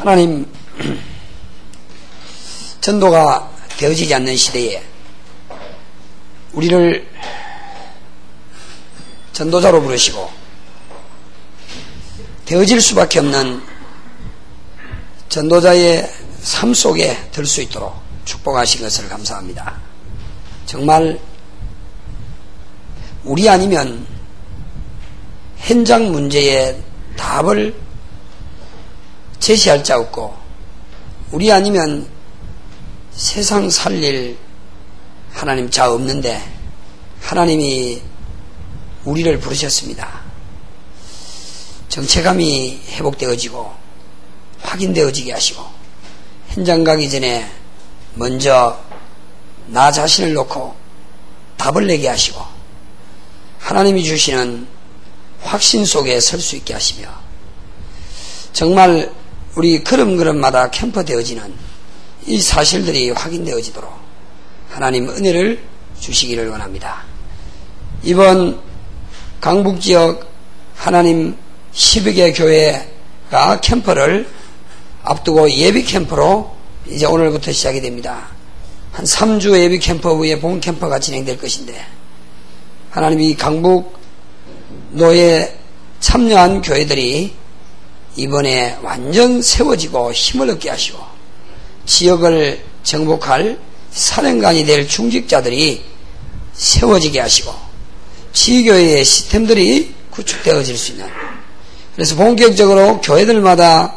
하나님, 전도가 되어지지 않는 시대에 우리를 전도자로 부르시고 되어질 수밖에 없는 전도자의 삶 속에 들 수 있도록 축복하신 것을 감사합니다. 정말 우리 아니면 현장 문제의 답을 제시할 자 없고, 우리 아니면 세상 살릴 하나님 자 없는데 하나님이 우리를 부르셨습니다. 정체감이 회복되어지고 확인되어지게 하시고, 현장 가기 전에 먼저 나 자신을 놓고 답을 내게 하시고, 하나님이 주시는 확신 속에 설 수 있게 하시며, 정말 우리 걸음걸음마다 캠퍼되어지는 이 사실들이 확인되어지도록 하나님 은혜를 주시기를 원합니다. 이번 강북지역 하나님 10여 개 교회가 캠퍼를 앞두고 예비 캠퍼로 이제 오늘부터 시작이 됩니다. 한 3주 예비 캠퍼 후에 본 캠퍼가 진행될 것인데, 하나님 이 강북 노예 참여한 교회들이 이번에 완전 세워지고 힘을 얻게 하시고, 지역을 정복할 사령관이 될 중직자들이 세워지게 하시고, 지교회의 시스템들이 구축되어질 수 있는, 그래서 본격적으로 교회들마다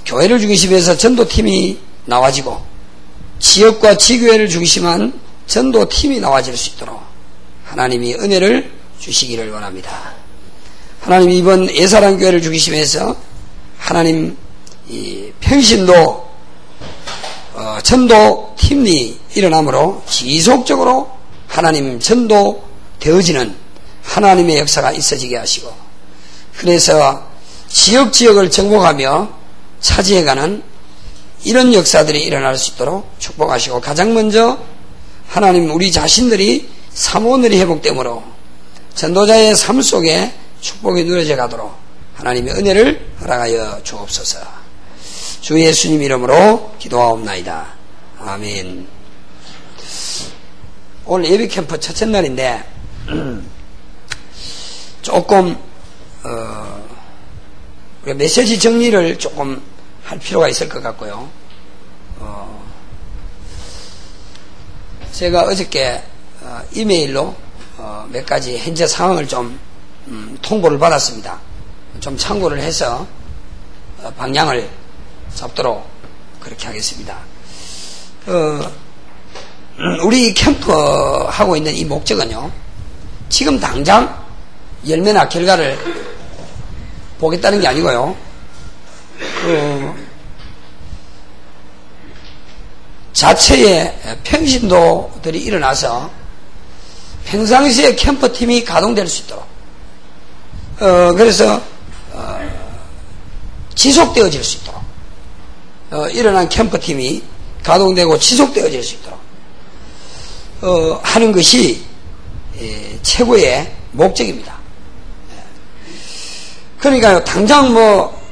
교회를 중심해서 전도팀이 나와지고, 지역과 지교회를 중심한 전도팀이 나와질 수 있도록 하나님이 은혜를 주시기를 원합니다. 하나님 이번 예사랑교회를 중심해서 하나님 이 평신도 전도팀이 일어나므로 지속적으로 하나님 전도 되어지는 하나님의 역사가 있어지게 하시고, 그래서 지역을 정복하며 차지해가는 이런 역사들이 일어날 수 있도록 축복하시고, 가장 먼저 하나님 우리 자신들이 사모늘이 회복되므로 전도자의 삶 속에 축복이 누려져 가도록 하나님의 은혜를 허락하여 주옵소서. 주 예수님 이름으로 기도하옵나이다. 아멘. 오늘 예비 캠프 첫째 날인데 조금 우리가 메시지 정리를 조금 할 필요가 있을 것 같고요. 제가 어저께 이메일로 몇 가지 현재 상황을 좀 통보를 받았습니다. 좀 참고를 해서 방향을 잡도록 그렇게 하겠습니다. 우리 캠프하고 있는 이 목적은요, 지금 당장 열매나 결과를 보겠다는 게 아니고요, 자체의 평신도들이 일어나서 평상시에 캠프팀이 가동될 수 있도록, 그래서 지속되어질 수 있도록, 일어난 캠프팀이 가동되고 지속되어질 수 있도록 하는 것이 최고의 목적입니다. 그러니까요, 당장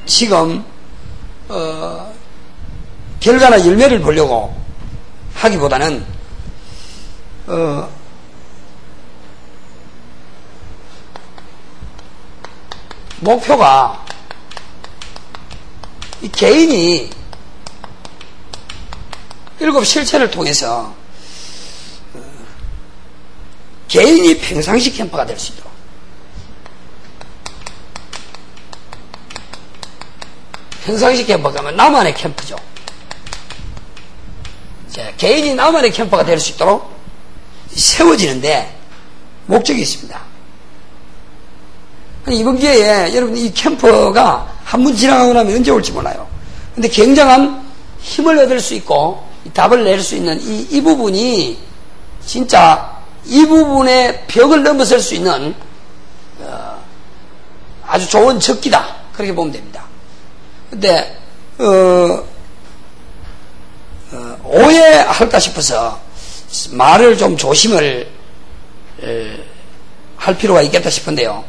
지금 결과나 열매를 보려고 하기보다는 목표가 이 개인이 7 실천을 통해서 개인이 평상시 캠퍼가 될 수 있도록, 평상시 캠퍼가 하면 나만의 캠프죠. 개인이 나만의 캠퍼가 될 수 있도록 세워지는데 목적이 있습니다. 이번 기회에 여러분 이 캠퍼가 한 번 지나가고 나면 언제 올지 몰라요. 근데 굉장한 힘을 얻을 수 있고 답을 낼 수 있는 이 부분이 진짜 이 부분의 벽을 넘어설 수 있는 아주 좋은 적기다, 그렇게 보면 됩니다. 근데 오해할까 싶어서 말을 좀 조심을 할 필요가 있겠다 싶은데요,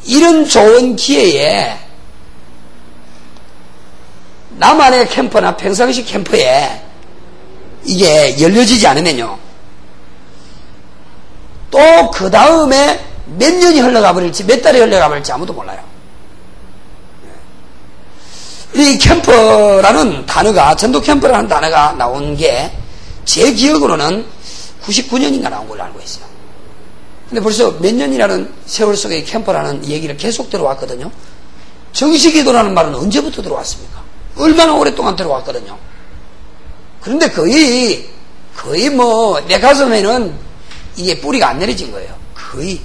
이런 좋은 기회에 남한의 캠프나 평상시 캠프에 이게 열려지지 않으면요, 또 그 다음에 몇 년이 흘러가 버릴지, 몇 달이 흘러가 버릴지 아무도 몰라요. 이 캠프라는 단어가, 전도 캠프라는 단어가 나온 게 제 기억으로는 99년인가 나온 걸로 알고 있어요. 근데 벌써 몇 년이라는 세월 속에 캠프라는 얘기를 계속 들어왔거든요. 정식기도라는 말은 언제부터 들어왔습니까? 얼마나 오랫동안 들어왔거든요. 그런데 거의 내 가슴에는 이게 뿌리가 안 내려진 거예요. 거의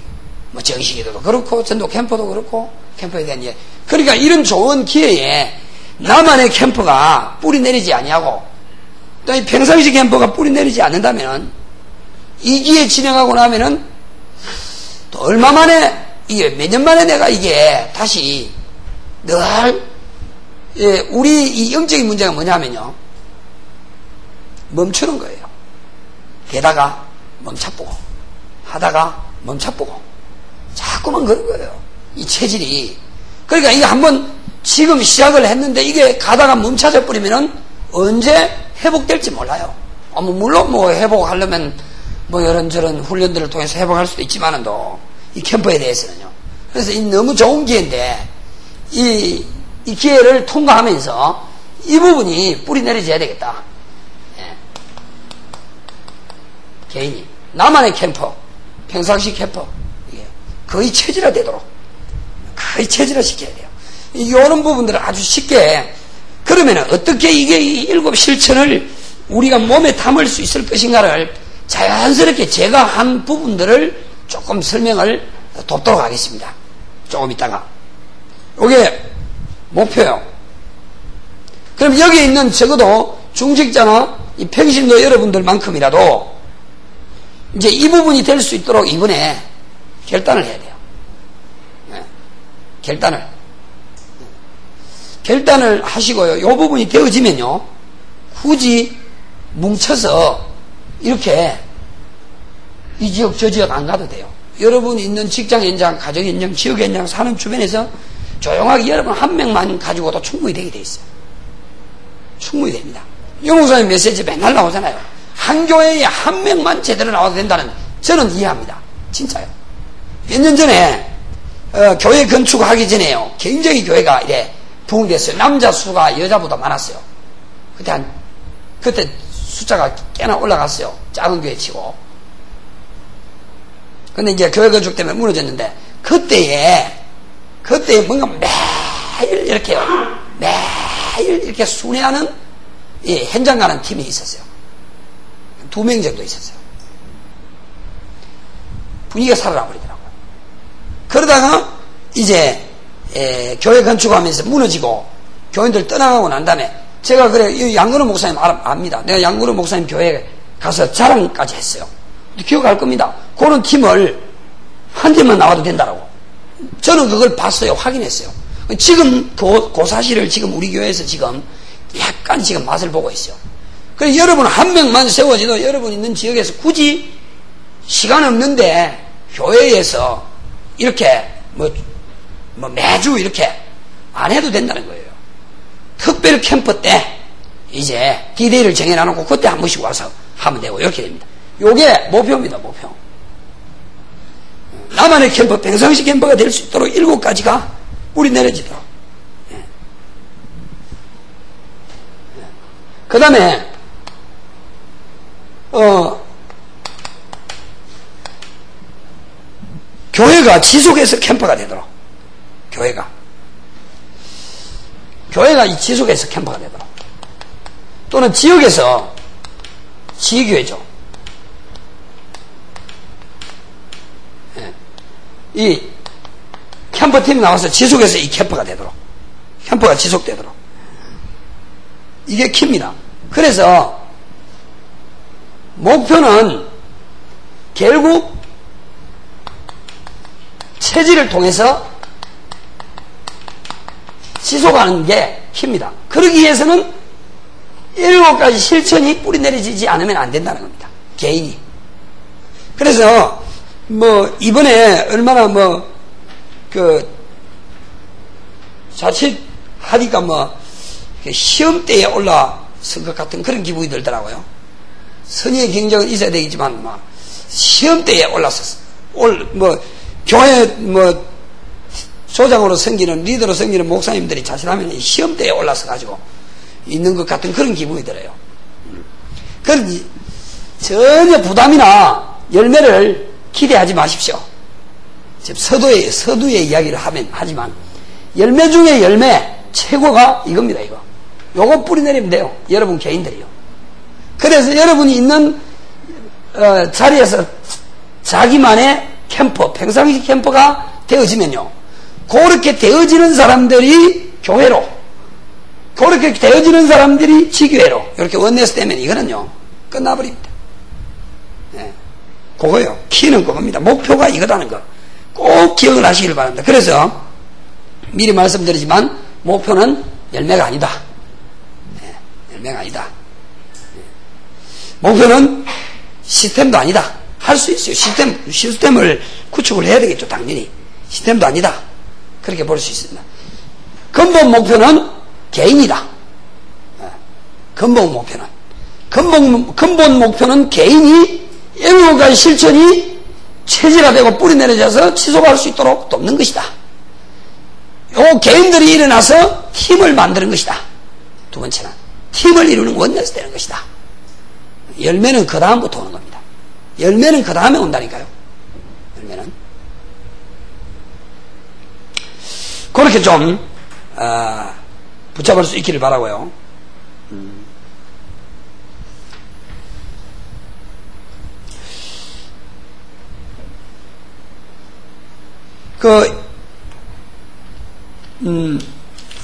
정식기도도 그렇고 전도 캠프도 그렇고 캠프에 대한 예. 그러니까 이런 좋은 기회에 남한의 캠프가 뿌리 내리지 아니하고 또 이 평상시 캠프가 뿌리 내리지 않는다면 이 기회 진행하고 나면은 또 얼마 만에 이게 몇 년 만에 내가 이게 다시 늘 예, 우리 이 영적인 문제가 뭐냐면요, 멈추는 거예요. 게다가 멈춰보고 하다가 멈춰보고 자꾸만 그런 거예요. 이 체질이. 그러니까 이게 한번 지금 시작을 했는데 이게 가다가 멈춰져 버리면은 언제 회복될지 몰라요. 물론 회복하려면 이런저런 훈련들을 통해서 회복할 수도 있지만은도 이 캠프에 대해서는요. 그래서 이 너무 좋은 기회인데 이 기회를 통과하면서 이 부분이 뿌리 내려져야 되겠다. 예. 개인이 나만의 캠프, 평상시 캠프 거의 체질화되도록 거의 체질화시켜야 돼요. 이런 부분들을 아주 쉽게. 그러면 어떻게 이게 이 일곱 실천을 우리가 몸에 담을 수 있을 것인가를 자연스럽게 제가 한 부분들을 조금 설명을 돕도록 하겠습니다. 조금 있다가. 이게 목표요. 그럼 여기 있는 적어도 중직자나 이 평신도 여러분들만큼이라도 이제 이 부분이 될 수 있도록 이번에 결단을 해야 돼요. 네. 결단을 하시고요. 이 부분이 되어지면요, 굳이 뭉쳐서 이렇게 이 지역 저 지역 안 가도 돼요. 여러분이 있는 직장 현장, 가정 현장, 지역 현장 사는 주변에서 조용하게 여러분 한 명만 가지고도 충분히 되게 돼 있어요. 충분히 됩니다. 용목사님 메시지 맨날 나오잖아요. 한 교회에 한 명만 제대로 나와도 된다는, 저는 이해합니다. 진짜요. 몇 년 전에 교회 건축하기 전에요, 굉장히 교회가 이래 부흥됐어요. 남자 수가 여자보다 많았어요. 그때 숫자가 꽤나 올라갔어요. 작은 교회 치고. 근데 이제 교회 건축 때문에 무너졌는데, 그때에 뭔가 매일 이렇게 순회하는 현장 가는 팀이 있었어요. 2명 정도 있었어요. 분위기가 살아나 버리더라고요. 그러다가 이제 교회 건축하면서 무너지고 교인들 떠나가고 난 다음에 제가 그래, 양근호 목사님 압니다. 내가 양근호 목사님 교회에 가서 자랑까지 했어요. 기억할 겁니다. 그런 팀을 한 팀만 나와도 된다라고. 저는 그걸 봤어요. 확인했어요. 지금 그 사실을 지금 우리 교회에서 지금 약간 지금 맛을 보고 있어요. 그래서 여러분 한 명만 세워지도 여러분 있는 지역에서 굳이 시간 없는데 교회에서 이렇게 매주 이렇게 안 해도 된다는 거예요. 특별 캠프 때 이제 디데이를 정해놔놓고 그때 한 번씩 와서 하면 되고 이렇게 됩니다. 요게 목표입니다. 목표. 나만의 캠프, 평상시 캠프가 될 수 있도록 7가지가 뿌리 내려지도록. 그 다음에 교회가 지속해서 캠프가 되도록. 교회가 지속해서 캠프가 되도록. 또는 지역에서 지교회죠. 이 캠프팀이 나와서 지속해서 이 캠프가 되도록. 캠프가 지속되도록. 이게 키입니다. 그래서 목표는 결국 체질을 통해서 지속하는 게 키입니다. 그러기 위해서는 7가지 실천이 뿌리 내려지지 않으면 안 된다는 겁니다. 개인이. 그래서 이번에 얼마나 자칫 하니까 시험대에 올라선 것 같은 그런 기분이 들더라고요. 선의의 경쟁은 있어야 되겠지만, 막, 시험대에 올라섰어. 교회, 조장으로 섬기는, 리더로 섬기는 목사님들이 자신하면 시험대에 올라서가지고 있는 것 같은 그런 기분이 들어요. 그러니 전혀 부담이나 열매를 기대하지 마십시오. 지금 서두의 이야기를 하지만, 열매 중에 열매, 최고가 이겁니다, 이거. 요거 뿌리내리면 돼요. 여러분 개인들이요. 그래서 여러분이 있는, 자리에서 자기만의 캠프, 평상시 캠프가 되어지면요. 그렇게 되어지는 사람들이 교회로, 그렇게 되어지는 사람들이 지교회로, 이렇게 원내에서 되면 이거는요, 끝나버립니다. 네. 그거요. 키는 그겁니다. 목표가 이거다는 거. 꼭 기억을 하시길 바랍니다. 그래서, 미리 말씀드리지만, 목표는 열매가 아니다. 네. 열매가 아니다. 네. 목표는 시스템도 아니다. 할 수 있어요. 시스템을 구축을 해야 되겠죠, 당연히. 시스템도 아니다. 그렇게 볼 수 있습니다. 근본 목표는 개인이다. 근본 목표는. 근본 목표는 개인이 애국과 실천이 체질화되고 뿌리내려져서 지속할 수 있도록 돕는 것이다. 요 개인들이 일어나서 팀을 만드는 것이다. 두 번째는 팀을 이루는 원내에서 되는 것이다. 열매는 그 다음부터 오는 겁니다. 열매는 그 다음에 온다니까요. 열매는. 그렇게 좀 붙잡을 수 있기를 바라고요.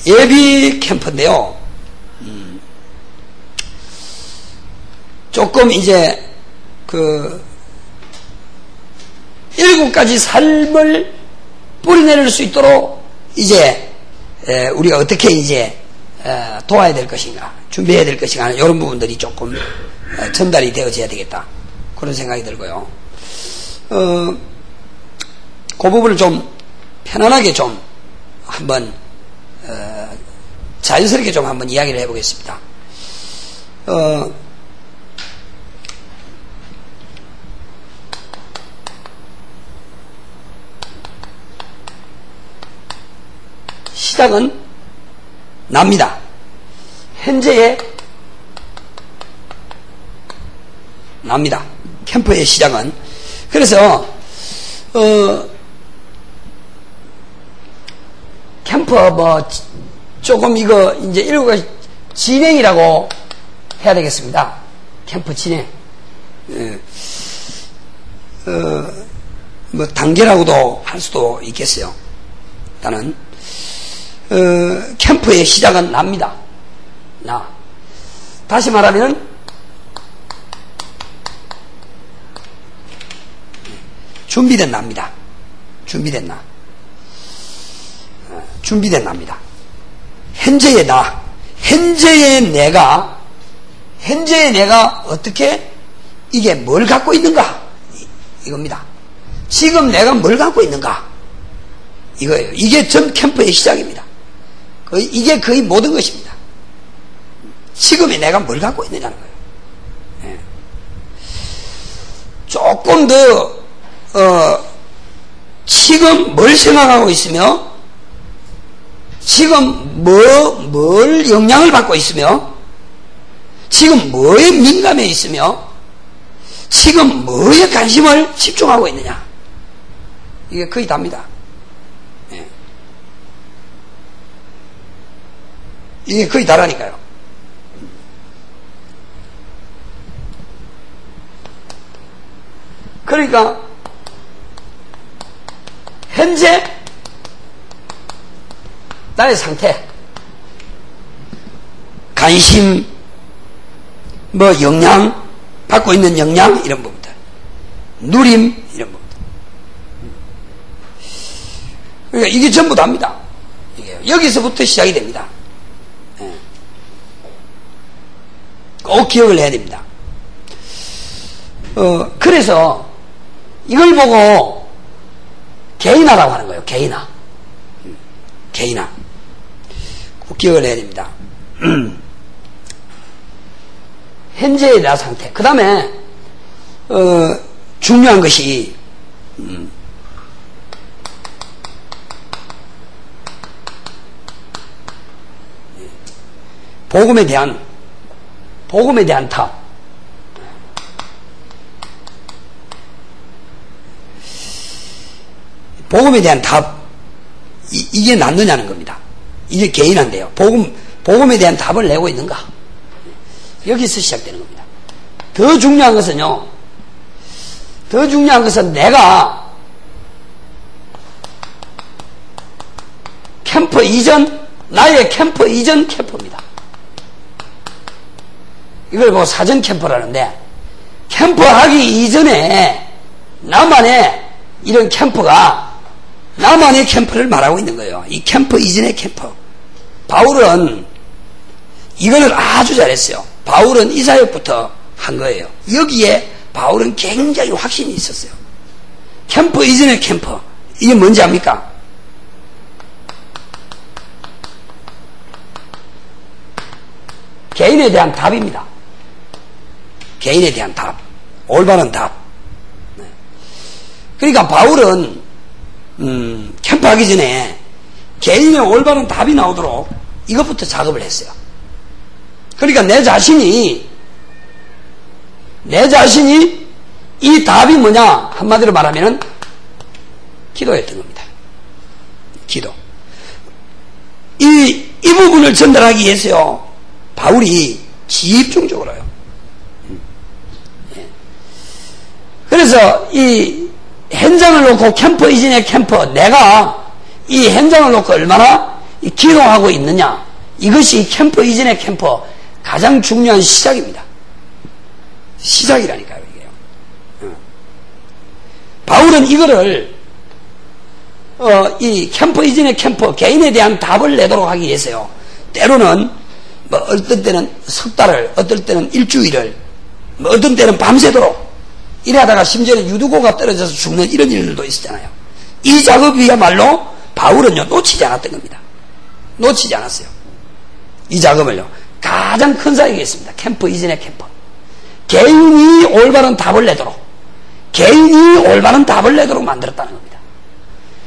예비 캠프인데요. 조금 이제 7가지 삶을 뿌리내릴 수 있도록 이제 우리가 어떻게 이제 도와야 될 것인가, 준비해야 될 것인가 하는 이런 부분들이 조금 전달이 되어져야 되겠다, 그런 생각이 들고요. 그 부분을 좀 편안하게 좀 한번 자연스럽게 좀 한번 이야기를 해보겠습니다. 시작은 납니다. 현재의 납니다. 캠프의 시작은. 그래서 캠프 조금 이거 이제 7가지 진행이라고 해야 되겠습니다. 캠프 진행. 단계라고도 할 수도 있겠어요. 일단은 캠프의 시작은 납니다. 나. 다시 말하면 준비된 납니다. 준비된 나. 준비된 납니다. 현재의 나. 현재의 내가 어떻게 이게 뭘 갖고 있는가? 이겁니다. 지금 내가 뭘 갖고 있는가? 이거예요. 이게 전 캠프의 시작입니다. 이게 거의 모든 것입니다. 지금의 내가 뭘 갖고 있느냐는 거예요. 네. 조금 더 지금 뭘 생각하고 있으며, 지금 뭘 영향을 받고 있으며, 지금 뭐에 민감해 있으며, 지금 뭐에 관심을 집중하고 있느냐. 이게 거의 답니다. 네. 이게 거의 다라니까요. 그러니까 현재 나의 상태, 관심, 영향, 받고 있는 영향, 이런 부분들, 누림, 이런 부분들. 그러니까 이게 전부 다입니다. 여기서부터 시작이 됩니다. 꼭 기억을 해야 됩니다. 그래서 이걸 보고 개인화라고 하는 거예요. 개인화. 꼭 기억을 해야 됩니다. 현재에 대한 상태. 그 다음에 중요한 것이 복음에 대한 답. 복음에 대한 답. 이게 낫느냐는 겁니다. 이게 개인한데요. 복음에 대한 답을 내고 있는가? 여기서 시작되는 겁니다. 더 중요한 것은 내가 나의 캠프 이전 캠프입니다. 이걸 보고 사전 캠프라는데, 캠프하기 이전에 나만의 이런 캠프가 나만의 캠프를 말하고 있는 거예요. 이 캠프 이전의 캠프. 바울은 이거를 아주 잘했어요. 바울은 이 사역부터 한 거예요. 여기에 바울은 굉장히 확신이 있었어요. 캠프 이전의 캠프. 이게 뭔지 압니까? 개인에 대한 답입니다. 개인에 대한 답. 올바른 답. 그러니까 바울은 캠프하기 전에 개인의 올바른 답이 나오도록 이것부터 작업을 했어요. 그러니까 내 자신이 이 답이 뭐냐 한마디로 말하면은 기도였던 겁니다. 기도. 이 부분을 전달하기 위해서요, 바울이 집중적으로요. 그래서 이 현장을 놓고 캠프 이전의 캠프, 내가 이 현장을 놓고 얼마나 기도하고 있느냐, 이것이 캠프 이전의 캠프 가장 중요한 시작입니다. 시작이라니까요, 이게요. 바울은 이거를 이 캠프 이전의 캠프, 개인에 대한 답을 내도록 하기 위해서요, 때로는 어떤 때는 석 달을, 어떨 때는 일주일을, 어떤 때는 밤새도록 이러다가 심지어는 유두고가 떨어져서 죽는 이런 일들도 있었잖아요. 이 작업이야말로 바울은요, 놓치지 않았던 겁니다. 놓치지 않았어요. 이 작업을요. 가장 큰 사역이 있습니다. 캠프 이전의 캠프. 개인이 올바른 답을 내도록 만들었다는 겁니다.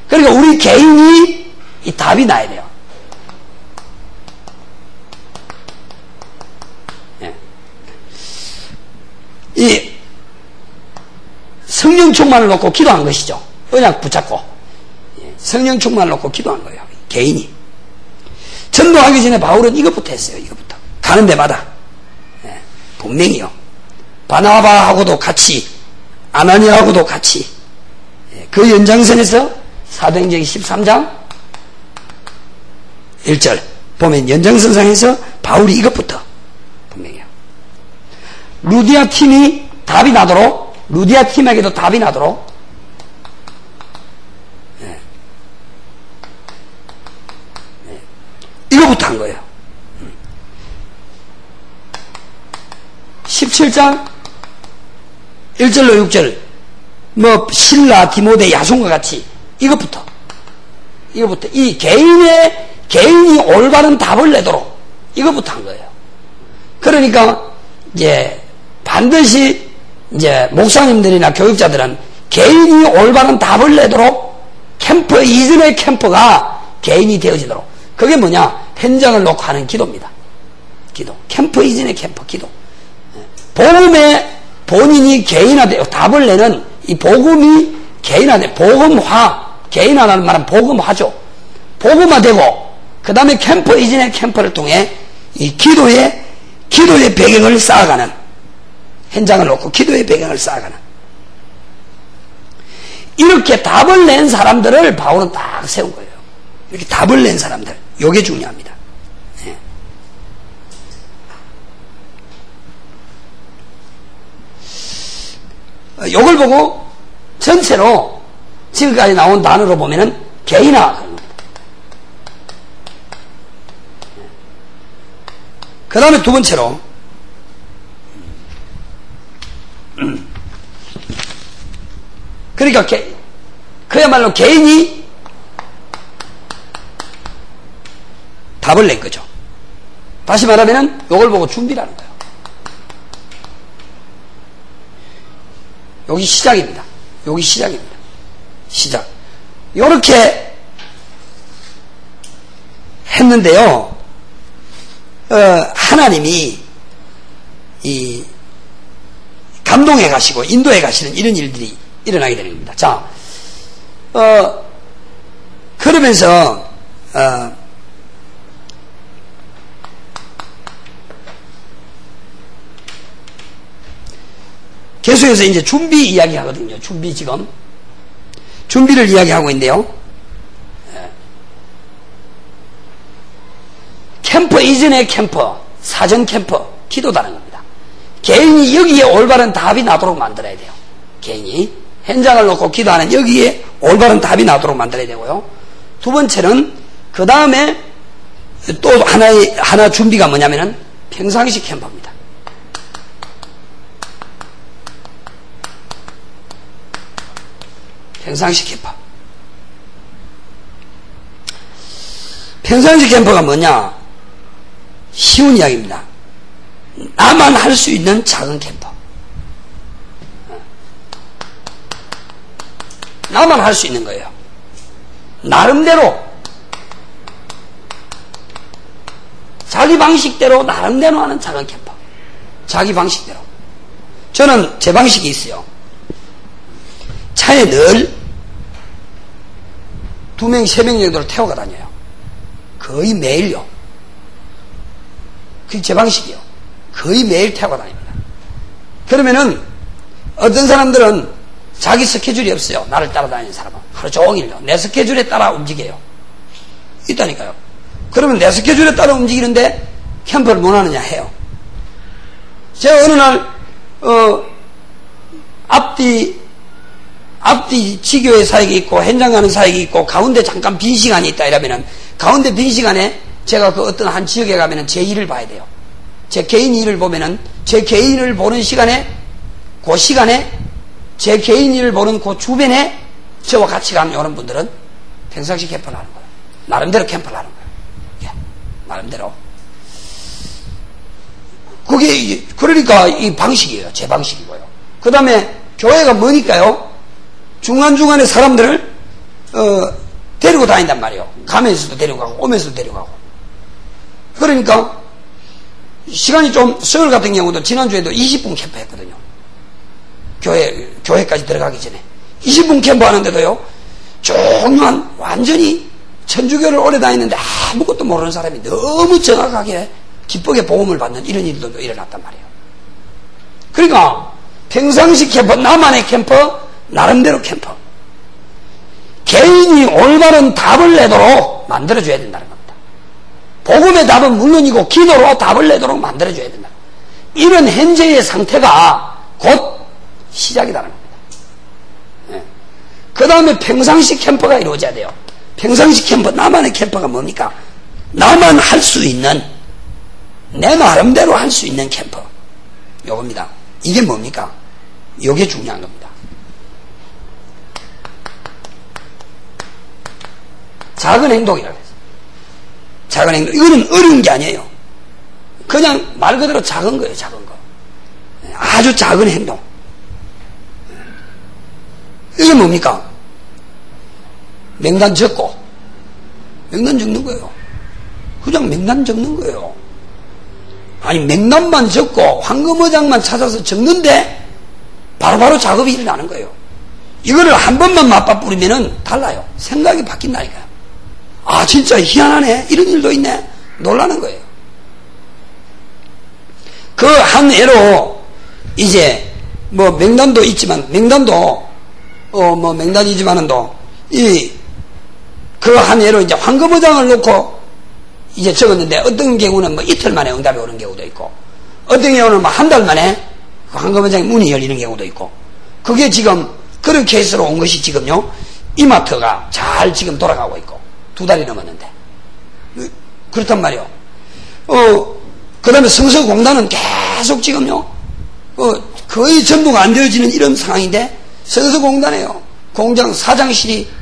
그러니까 우리 개인이 이 답이 나야 돼요. 이 성령 충만을 놓고 기도한 것이죠. 언약 붙잡고 성령 충만을 놓고 기도한 거예요. 개인이. 전도하기 전에 바울은 이것부터 했어요. 이것부터. 가는 데마다 분명히요. 바나바하고도 같이, 아나니아하고도 같이, 그 연장선에서 사도행전 13장 1절 보면 연장선상에서 바울이 이것부터 분명해요. 루디아 팀이 답이 나도록, 루디아 팀에게도 답이 나도록 이거부터 한 거예요. 17장 1절로 6절 신라, 디모데, 야손과 같이 이것부터 이 개인이 올바른 답을 내도록 이것부터 한 거예요. 그러니까 이제 반드시 이제 목사님들이나 교육자들은 개인이 올바른 답을 내도록 캠프 이전의 캠프가 개인이 되어지도록, 그게 뭐냐, 현장을 놓고 하는 기도입니다. 기도. 캠프 이전의 캠프 기도. 복음에 본인이 개인화되어 답을 내는 이 복음이 개인화돼, 복음화, 개인화라는 말은 복음화죠. 복음화되고 그 다음에 캠프 이전의 캠프를 통해 이 기도의 배경을 쌓아가는, 현장을 놓고 기도의 배경을 쌓아가는, 이렇게 답을 낸 사람들을 바울은 딱 세운 거예요. 이렇게 답을 낸 사람들, 이게 중요합니다. 이걸 보고 전체로 지금까지 나온 단어로 보면은 개인화. 그 다음에 두 번째로 그러니까 그야말로 개인이 답을 낸 거죠. 다시 말하면 요걸 보고 준비라는 거예요. 여기 시작입니다. 여기 시작입니다. 시작. 요렇게 했는데요. 하나님이 이 감동해 가시고 인도해 가시는 이런 일들이 일어나게 되는 겁니다. 자, 그러면서 계속해서 이제 준비 이야기 하거든요. 준비 지금 준비를 이야기하고 있는데요. 캠프 이전의 캠프, 사전 캠프, 기도다는 겁니다. 개인이 여기에 올바른 답이 나도록 만들어야 돼요. 개인이 현장을 놓고 기도하는 여기에 올바른 답이 나도록 만들어야 되고요. 두 번째는 그 다음에 또 하나 준비가 뭐냐면은 평상시 캠프입니다. 평상시 캠프. 평상시 캠프가 뭐냐? 쉬운 이야기입니다. 나만 할 수 있는 작은 캠프. 나만 할 수 있는 거예요. 나름대로 자기 방식대로 나름대로 하는 작은 캠프. 자기 방식대로. 저는 제 방식이 있어요. 차에 늘 2명, 3명 정도를 태워가 다녀요. 거의 매일요. 그게 제 방식이요. 거의 매일 태워가 다닙니다. 그러면은 어떤 사람들은 자기 스케줄이 없어요. 나를 따라다니는 사람은. 하루 종일요. 내 스케줄에 따라 움직여요. 있다니까요. 그러면 내 스케줄에 따라 움직이는데 캠프를 못 하느냐 해요. 제가 어느 날 앞뒤 지교회 사역이 있고 현장 가는 사역이 있고 가운데 잠깐 빈 시간이 있다 이러면은 가운데 빈 시간에 제가 그 어떤 한 지역에 가면은 제 일을 봐야 돼요. 제 개인 일을 보면은 제 개인 일을 보는 시간에 그 시간에 제 개인 일을 보는 그 주변에 저와 같이 가는 이런 분들은 평상시 캠프를 하는 거예요. 나름대로 캠프를 하는 거예요. 예, 나름대로. 그게 그러니까 이 방식이에요. 제 방식이고요. 그 다음에 교회가 뭐니까요. 중간중간에 사람들을 데리고 다닌단 말이에요. 가면서도 데려가고 오면서도 데려가고. 그러니까 시간이 좀 수요일 같은 경우도 지난주에도 20분 캠프 했거든요. 교회까지 들어가기 전에 20분 캠프 하는데도요. 조용한 완전히 천주교를 오래 다니는데 아무것도 모르는 사람이 너무 정확하게 기쁘게 복음을 받는 이런 일들도 일어났단 말이에요. 그러니까 평상시 캠프, 나만의 캠프, 나름대로 캠프. 개인이 올바른 답을 내도록 만들어줘야 된다는 겁니다. 복음의 답은 물론이고 기도로 답을 내도록 만들어줘야 된다. 이런 현재의 상태가 곧 시작이라는 겁니다. 네. 그 다음에 평상시 캠프가 이루어져야 돼요. 평상시 캠프, 나만의 캠프가 뭡니까? 나만 할 수 있는, 내 나름대로 할 수 있는 캠프. 요겁니다. 이게 뭡니까? 요게 중요한 겁니다. 작은 행동이라고 해서. 작은 행동. 이거는 어려운 게 아니에요. 그냥 말 그대로 작은 거예요, 작은 거. 아주 작은 행동. 이게 뭡니까? 명단 적고, 명단 적는 거예요. 그냥 명단 적는 거예요. 아니, 명단만 적고, 황금어장만 찾아서 적는데, 바로바로 작업이 일어나는 거예요. 이거를 한 번만 맞바 뿌리면은 달라요. 생각이 바뀐다니까요. 아, 진짜 희한하네. 이런 일도 있네. 놀라는 거예요. 그 한 애로, 이제, 뭐, 명단도 있지만, 명단도, 명단이지만은도, 그 한 예로 이제 황금어장을 놓고 이제 적었는데 어떤 경우는 뭐 이틀 만에 응답이 오는 경우도 있고 어떤 경우는 뭐 한 달 만에 황금어장의 문이 열리는 경우도 있고 그게 지금 그런 케이스로 온 것이 지금요 이마트가 잘 지금 돌아가고 있고 2달이 넘었는데 그렇단 말이에요. 그 다음에 성서공단은 계속 지금요 거의 전부가 안 되어지는 이런 상황인데 성서공단에요. 공장 사장실이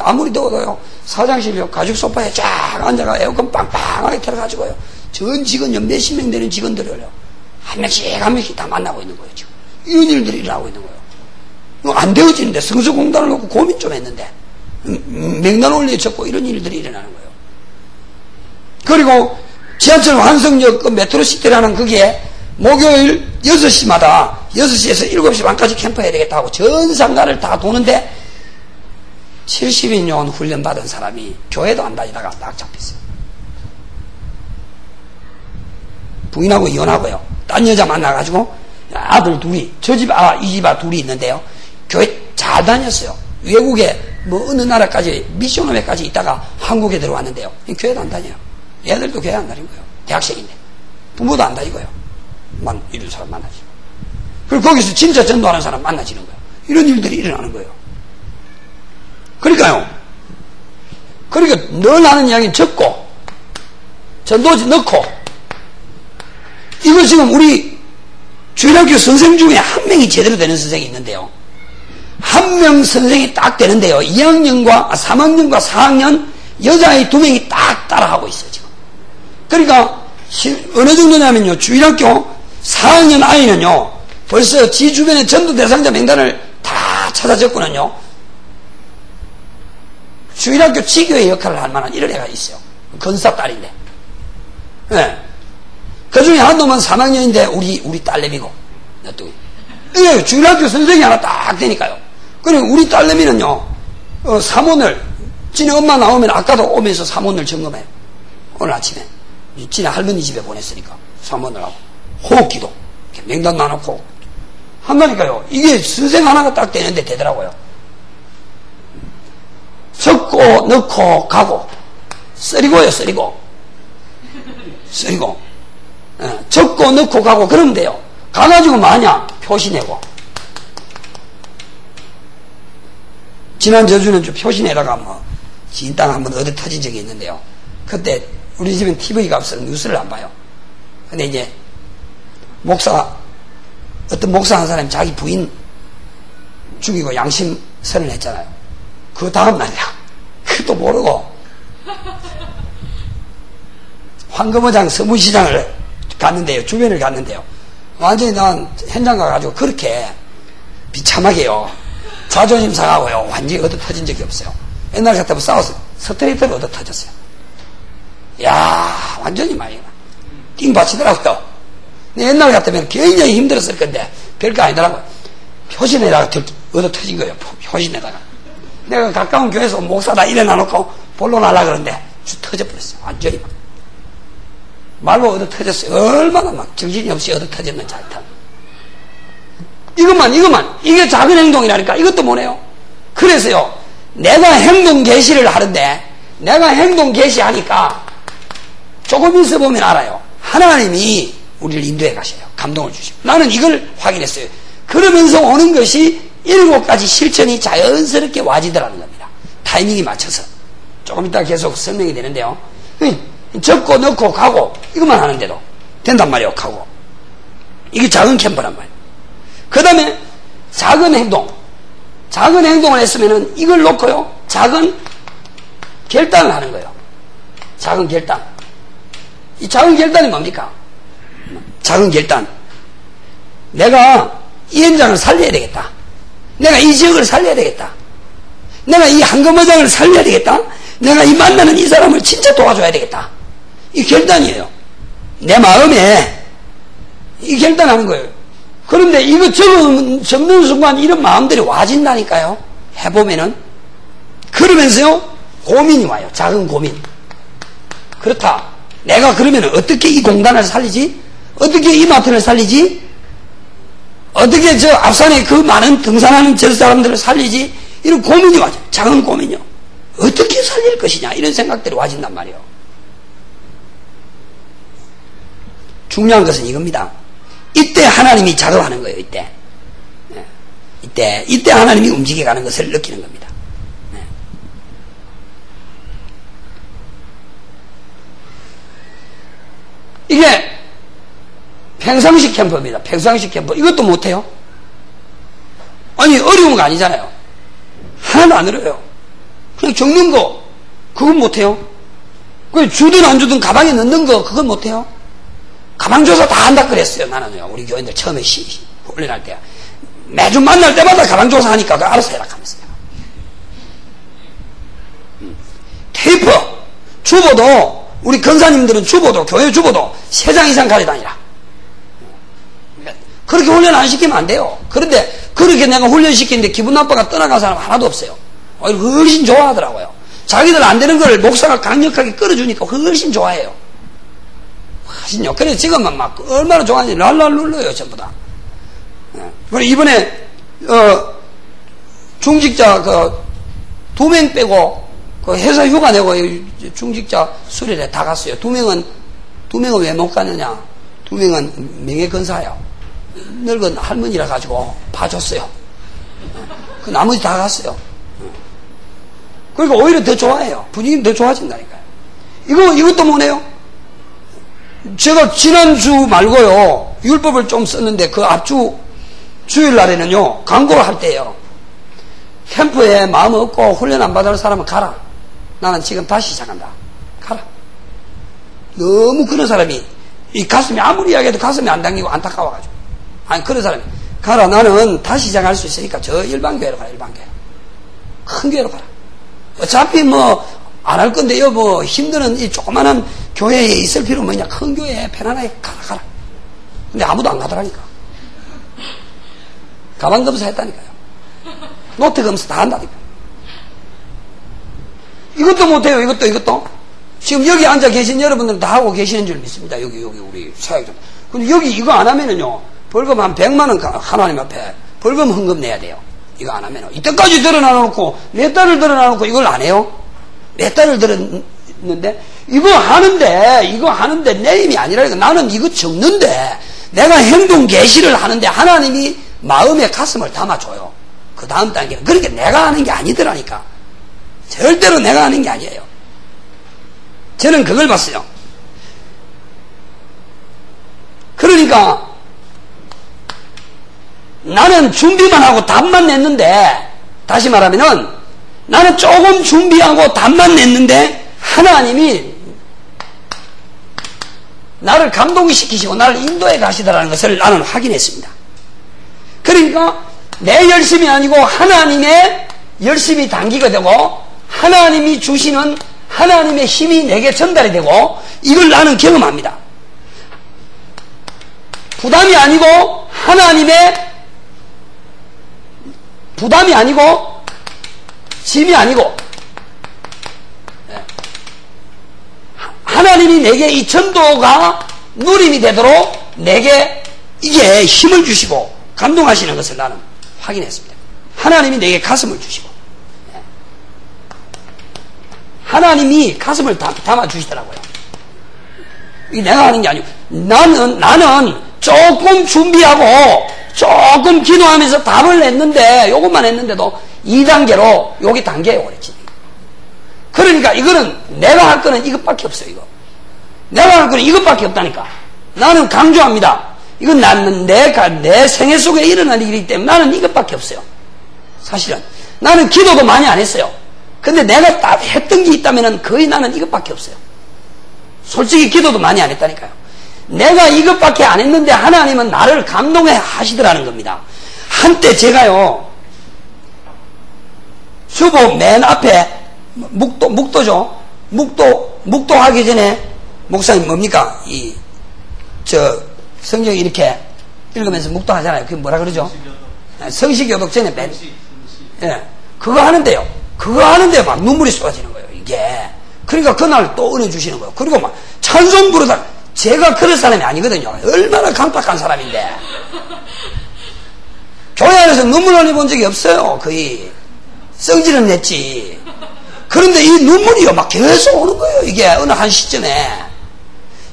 아무리 더워도요 사장실이요 가죽 소파에 쫙 앉아가 에어컨 빵빵하게 틀어가지고요 전 직원요, 몇십 명 되는 직원들을요, 한 명씩 다 만나고 있는 거예요, 지금. 이런 일들이 일어나고 있는 거예요. 안 되어지는데, 성서공단을 놓고 고민 좀 했는데, 명단 올려 적고 이런 일들이 일어나는 거예요. 그리고 지하철 환승역 그 메트로 시티라는 그게 목요일 6시마다 6시에서 7시 반까지 캠프해야 되겠다 하고 전 상가를 다 도는데 70인 훈련 받은 사람이 교회도 안 다니다가 딱 잡혔어요. 부인하고 이혼하고요. 딴 여자 만나가지고 아들 둘이, 저 집, 이 집 둘이 있는데요. 교회 잘 다녔어요. 외국에 뭐 어느 나라까지 미션홈에까지 있다가 한국에 들어왔는데요. 교회도 안 다녀요. 애들도 교회 안 다닌 거예요. 대학생인데. 부모도 안 다니고요. 이런 사람 만나지. 그리고 거기서 진짜 전도하는 사람 만나지는 거예요. 이런 일들이 일어나는 거예요. 그러니까 늘 하는 이야기는 적고, 전도지 넣고, 이거 지금 우리 주일학교 선생 중에 한 명이 제대로 되는 선생이 있는데요. 한 명 선생이 딱 되는데요. 3학년과 4학년 여자아이 2명이 딱 따라하고 있어요, 지금. 그러니까, 어느 정도냐면요. 주일학교 4학년 아이는요. 벌써 지 주변에 전도 대상자 명단을 다 찾아 적고는요. 주일학교 지교의 역할을 할 만한 이런 애가 있어요. 건사 딸인데. 네. 그 중에 한 놈은 3학년인데 우리 딸내미고. 예, 주일학교 선생이 하나 딱 되니까요. 그리고 우리 딸내미는요. 사문을 지네 엄마 나오면 아까도 오면서 사문을 점검해요. 오늘 아침에 지네 할머니 집에 보냈으니까 사문을 하고 호흡기도 명단 놔놓고 한다니까요. 이게 선생 하나가 딱 되는데 되더라고요. 적고 넣고 가고 쓰리고요. 쓰리고 적고 넣고 가고 그러면 돼요. 가가지고 뭐하냐? 표시내고. 지난 저주는 좀 표시내다가 지인 땅 한번 얻어 터진 적이 있는데요. 그때 우리 집엔 TV가 없어서 뉴스를 안 봐요. 근데 이제 어떤 목사 한 사람이 자기 부인 죽이고 양심 선언했잖아요. 그 다음 날이야. 그것도 모르고 황금어장 서문시장을 갔는데요. 주변을 갔는데요. 완전히 난 현장 가가지고 그렇게 비참하게요. 자존심 상하고요. 완전히 얻어 터진 적이 없어요. 옛날 같으면 싸워서 스트레이트로 얻어 터졌어요. 야, 완전히 많이 띵 받치더라고요. 옛날 같으면 굉장히 힘들었을 건데 별거 아니더라고요. 표신에다가 얻어 터진 거예요. 표신에다가. 내가 가까운 교회에서 목사다 일어나놓고 본론하려고 그러는데 터져버렸어요. 완전히 말로 얻어 터졌어요. 얼마나 정신이 없이 얻어 터졌는지 하여튼. 이것만 이게 작은 행동이라니까. 이것도 뭐네요. 그래서요, 내가 행동 개시를 하는데 내가 행동 개시하니까 조금 있어 보면 알아요. 하나님이 우리를 인도해 가셔요. 감동을 주시고. 나는 이걸 확인했어요. 그러면서 오는 것이 7가지 실천이 자연스럽게 와지더라는 겁니다. 타이밍이 맞춰서. 조금 이따 계속 설명이 되는데요. 적고 넣고 가고 이것만 하는데도 된단 말이에요. 가고. 이게 작은 캠프란 말이에요. 그 다음에 작은 행동을 했으면은 이걸 놓고요. 작은 결단을 하는 거예요. 작은 결단. 이 작은 결단이 뭡니까? 작은 결단. 내가 이 현장을 살려야 되겠다. 내가 이 지역을 살려야 되겠다. 내가 이 황금어장을 살려야 되겠다. 내가 이 만나는 이 사람을 진짜 도와줘야 되겠다. 이 결단이에요. 내 마음에 이 결단하는 거예요. 그런데 이거 적는 순간 이런 마음들이 와진다니까요. 해보면은. 그러면서요, 고민이 와요. 작은 고민. 그렇다. 내가 그러면 어떻게 이 공단을 살리지? 어떻게 이 마트를 살리지? 어떻게 저 앞산에 그 많은 등산하는 저 사람들을 살리지? 이런 고민이 와죠. 작은 고민이요. 어떻게 살릴 것이냐? 이런 생각들이 와진단 말이에요. 중요한 것은 이겁니다. 이때 하나님이 작업하는 거예요. 이때 하나님이 움직여가는 것을 느끼는 겁니다. 이게 평상시 캠프입니다. 평상시 캠프. 이것도 못해요. 아니, 어려운 거 아니잖아요. 하나도 안 어려워요. 그냥 적는 거, 그건 못해요. 그 주든 안 주든 가방에 넣는 거 그건 못해요? 가방조사 다 한다 그랬어요. 나는요. 우리 교인들 처음에 훈련할 때 매주 만날 때마다 가방조사 하니까 그거 알아서 해라 하면서요. 테이프 주보도 우리 권사님들은 주보도 교회 주보도 3장 이상 가져다니라. 그렇게 훈련 안 시키면 안 돼요. 그런데 그렇게 내가 훈련시키는데 기분 나빠가 떠나간 사람 하나도 없어요. 훨씬 좋아하더라고요. 자기들 안 되는 걸 목사가 강력하게 끌어주니까 훨씬 좋아해요. 훨씬요. 그래서 지금은 막 얼마나 좋아하는지 랄랄 눌러요, 전부 다. 그리고 이번에, 중직자, 2명 빼고, 회사 휴가 내고 중직자 수련회 다 갔어요. 2명은 왜 못 가느냐? 2명은 명예건사예요. 늙은 할머니라 가지고 봐줬어요. 그 나머지 다 갔어요. 그러니까 오히려 더 좋아해요. 분위기는 더 좋아진다니까요. 이것도 뭐네요? 제가 지난주 말고요, 율법을 좀 썼는데 그 앞주 주일날에는요, 광고를 할 때예요. 캠프에 마음 없고 훈련 안 받을 사람은 가라. 나는 지금 다시 시작한다. 가라. 너무 그런 사람이, 이 가슴이 아무리 이야기해도 가슴이 안 당기고 안타까워가지고. 아니, 그런 사람이, 가라. 나는 다시 시작할 수 있으니까 저 일반교회로 가라, 일반교회. 큰 교회로 가라. 어차피 안 할 건데요, 힘드는 이 조그마한 교회에 있을 필요 뭐냐. 큰 교회에 편안하게 가라. 근데 아무도 안 가더라니까. 가방 검사 했다니까요. 노트 검사 다 한다니까. 이것도 못해요, 이것도. 지금 여기 앉아 계신 여러분들은 다 하고 계시는 줄 믿습니다. 여기 우리 사역자. 근데 여기 이거 안 하면은요, 벌금 한 100만원 하나님 앞에 벌금 헌금 내야 돼요. 이거 안 하면은. 이때까지 드러나놓고, 몇 달을 드러나놓고 이걸 안 해요? 몇 달을 들었는데, 이거 하는데 내 힘이 아니라니까. 나는 이거 적는데, 내가 행동 계시를 하는데 하나님이 마음에 가슴을 담아줘요. 그 다음 단계는. 그러니까 내가 하는 게 아니더라니까. 절대로 내가 하는 게 아니에요. 저는 그걸 봤어요. 그러니까 나는 준비만 하고 답만 냈는데, 다시 말하면은 나는 조금 준비하고 답만 냈는데 하나님이 나를 감동시키시고 나를 인도해 가시더라는 것을 나는 확인했습니다. 그러니까 내 열심이 아니고 하나님의 열심이 담기게 되고, 하나님이 주시는 하나님의 힘이 내게 전달이 되고, 이걸 나는 경험합니다. 부담이 아니고 부담이 아니고 짐이 아니고, 하나님이 내게 이 전도가 누림이 되도록 내게 이게 힘을 주시고 감동하시는 것을 나는 확인했습니다. 하나님이 내게 가슴을 주시고, 하나님이 가슴을 담아주시더라고요. 이게 내가 하는 게 아니고, 나는 조금 준비하고 조금 기도하면서 답을 냈는데, 요것만 했는데도 2단계로 여기 단계에 오랬지. 그러니까 이거는 내가 할 거는 이것밖에 없어요. 내가 할 거는 이것밖에 없다니까. 나는 강조합니다. 이건 나는 내 생애 속에 일어날 일이기 때문에 나는 이것밖에 없어요. 사실은 나는 기도도 많이 안 했어요. 근데 내가 딱 했던 게 있다면 거의 나는 이것밖에 없어요. 솔직히 기도도 많이 안 했다니까요. 내가 이것밖에 안 했는데 하나님은 나를 감동해 하시더라는 겁니다. 한때 제가요, 주보 맨 앞에 묵도죠. 묵도 하기 전에 목사님 뭡니까? 성경 이렇게 읽으면서 묵도 하잖아요. 그게 뭐라 그러죠? 성시교독 전에 그거 하는데요. 막 눈물이 쏟아지는 거예요, 이게. 그러니까 그날 또 은혜 주시는 거예요. 그리고 막 찬송 부르다, 제가 그런 사람이 아니거든요. 얼마나 강팍한 사람인데. 교회 안에서 눈물 흘려 본 적이 없어요, 거의. 성질은 냈지. 그런데 이 눈물이요, 막 계속 오는 거예요, 이게. 어느 한 시점에.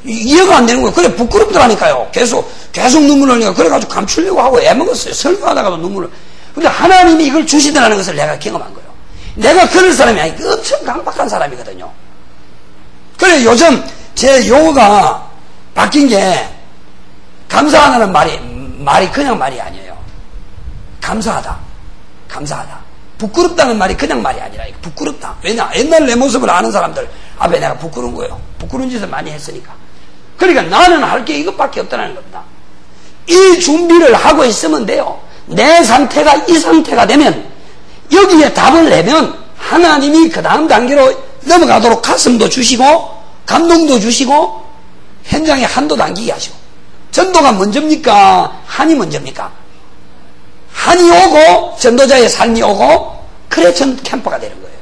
이해가 안 되는 거예요. 그래, 부끄럽더라니까요. 계속 눈물 흘리니까. 그래가지고 감추려고 하고 애먹었어요. 설교하다가도 눈물을. 근데 하나님이 이걸 주시더라는 것을 내가 경험한 거예요. 내가 그런 사람이 아니고 엄청 강박한 사람이거든요. 그래, 요즘 제 용어가 바뀐 게, 감사하다는 말이 그냥 말이 아니에요. 감사하다. 부끄럽다는 말이 그냥 말이 아니라, 부끄럽다. 왜냐? 옛날 내 모습을 아는 사람들, 앞에 내가 부끄러운 거예요. 부끄러운 짓을 많이 했으니까. 그러니까 나는 할 게 이것밖에 없다는 겁니다. 이 준비를 하고 있으면 돼요. 내 상태가 이 상태가 되면 여기에 답을 내면 하나님이 그 다음 단계로 넘어가도록 가슴도 주시고 감동도 주시고 현장에 한도 당기게 하시고. 전도가 먼저입니까? 한이 먼저입니까? 한이 오고 전도자의 삶이 오고 그래 전 캠퍼가 되는 거예요.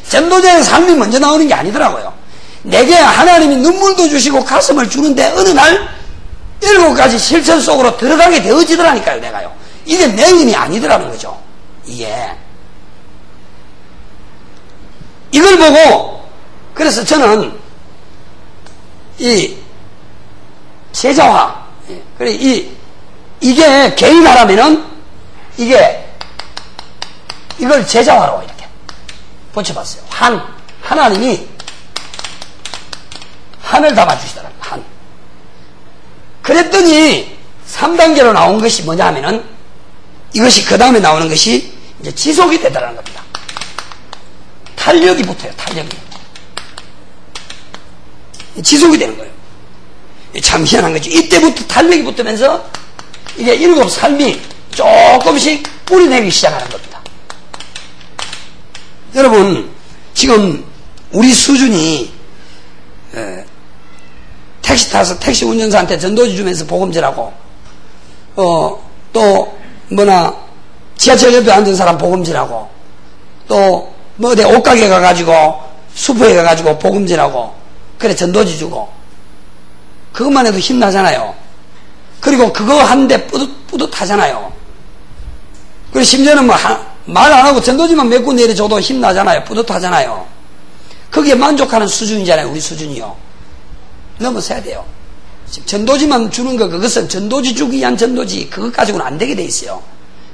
전도자의 삶이 먼저 나오는 게 아니더라고요. 내게 하나님이 눈물도 주시고 가슴을 주는데 어느 날 7가지 실천 속으로 들어가게 되어지더라니까요. 내가요. 이게 내 힘이 아니더라는 거죠. 이게 이걸 보고 그래서 저는 이 제자화 그래 이게 개인화라면은 이걸 제자화로 이렇게 붙여봤어요. 하나님이 한을 담아주시더라고요. 한. 그랬더니 3단계로 나온 것이 뭐냐 하면은 이것이 그 다음에 나오는 것이 이제 지속이 되더라는 겁니다. 탄력이 붙어요. 탄력이. 지속이 되는 거예요. 참 희한한 거죠. 이때부터 탄력이 붙으면서 이게 7 삶이 조금씩 뿌리내기 시작하는 겁니다. 여러분 지금 우리 수준이 택시 타서 택시 운전사한테 전도지 주면서 복음 전하고 또 지하철 옆에 앉은 사람 복음 전하고 또 어디 옷가게 가가지고 슈퍼에 가가지고 복음 전하고 그래 전도지 주고 그것만 해도 힘나잖아요. 그리고 그거 하는데 뿌듯하잖아요. 그리고 심지어는 말 안 하고 전도지만 몇 군데 이래 줘도 힘나잖아요. 뿌듯하잖아요. 거기에 만족하는 수준이잖아요. 우리 수준이요. 넘어서야 돼요. 지금 전도지만 주는 거 그것은 전도지 주기 위한 전도지 그것 가지고는 안 되게 돼 있어요.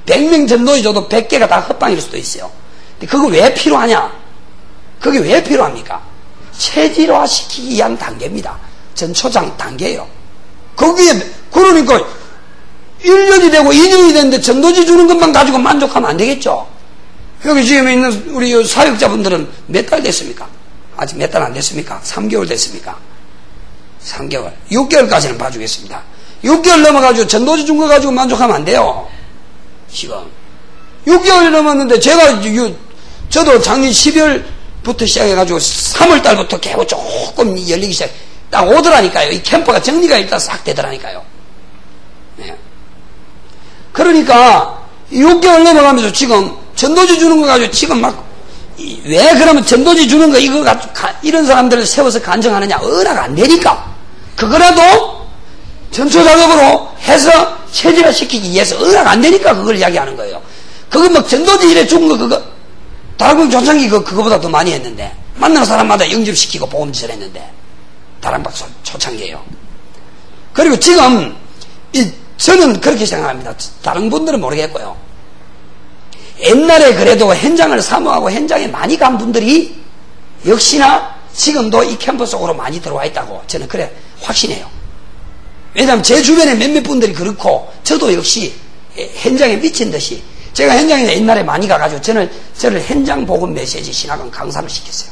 100명 전도지 줘도 100개가 다 헛방일 수도 있어요. 근데 그거 왜 필요하냐? 그게 왜 필요합니까? 체질화시키기 위한 단계입니다. 전초장 단계예요. 거기에 그러니까 1년이 되고 2년이 됐는데 전도지 주는 것만 가지고 만족하면 안 되겠죠. 여기 지금 있는 우리 사역자분들은 몇 달 됐습니까? 아직 몇 달 안 됐습니까? 3개월 됐습니까? 3개월. 6개월까지는 봐주겠습니다. 6개월 넘어가지고 전도지 준 거 가지고 만족하면 안 돼요. 지금. 6개월이 넘었는데 저도 작년 12월부터 시작해가지고 3월달부터 개고 조금 열리기 시작. 딱 오더라니까요. 이 캠퍼가 정리가 일단 싹 되더라니까요. 네. 그러니까 6개월 넘어가면서 지금 전도지 주는 거 가지고 지금 왜 그러면 전도지 주는 거 이거 가지고 이런 사람들을 세워서 간증하느냐? 언어가 안 되니까. 그거라도 전초 작업으로 해서 체질화시키기 위해서 언어가 안 되니까 그걸 이야기하는 거예요. 그거 막 전도지 일에 죽은 거 그거 다락방 조창기 그거보다 더 많이 했는데 만나는 사람마다 영접시키고 복음짓을 했는데 다락방 초창기예요. 그리고 지금 저는 그렇게 생각합니다. 다른 분들은 모르겠고요. 옛날에 그래도 현장을 사모하고 현장에 많이 간 분들이 역시나 지금도 이 캠퍼 속으로 많이 들어와 있다고 저는 그래 확신해요. 왜냐하면 제 주변에 몇몇 분들이 그렇고 저도 역시 현장에 미친 듯이 제가 현장에 옛날에 많이 가가지고 저를 현장 복음 메시지 신학원 강사를 시켰어요.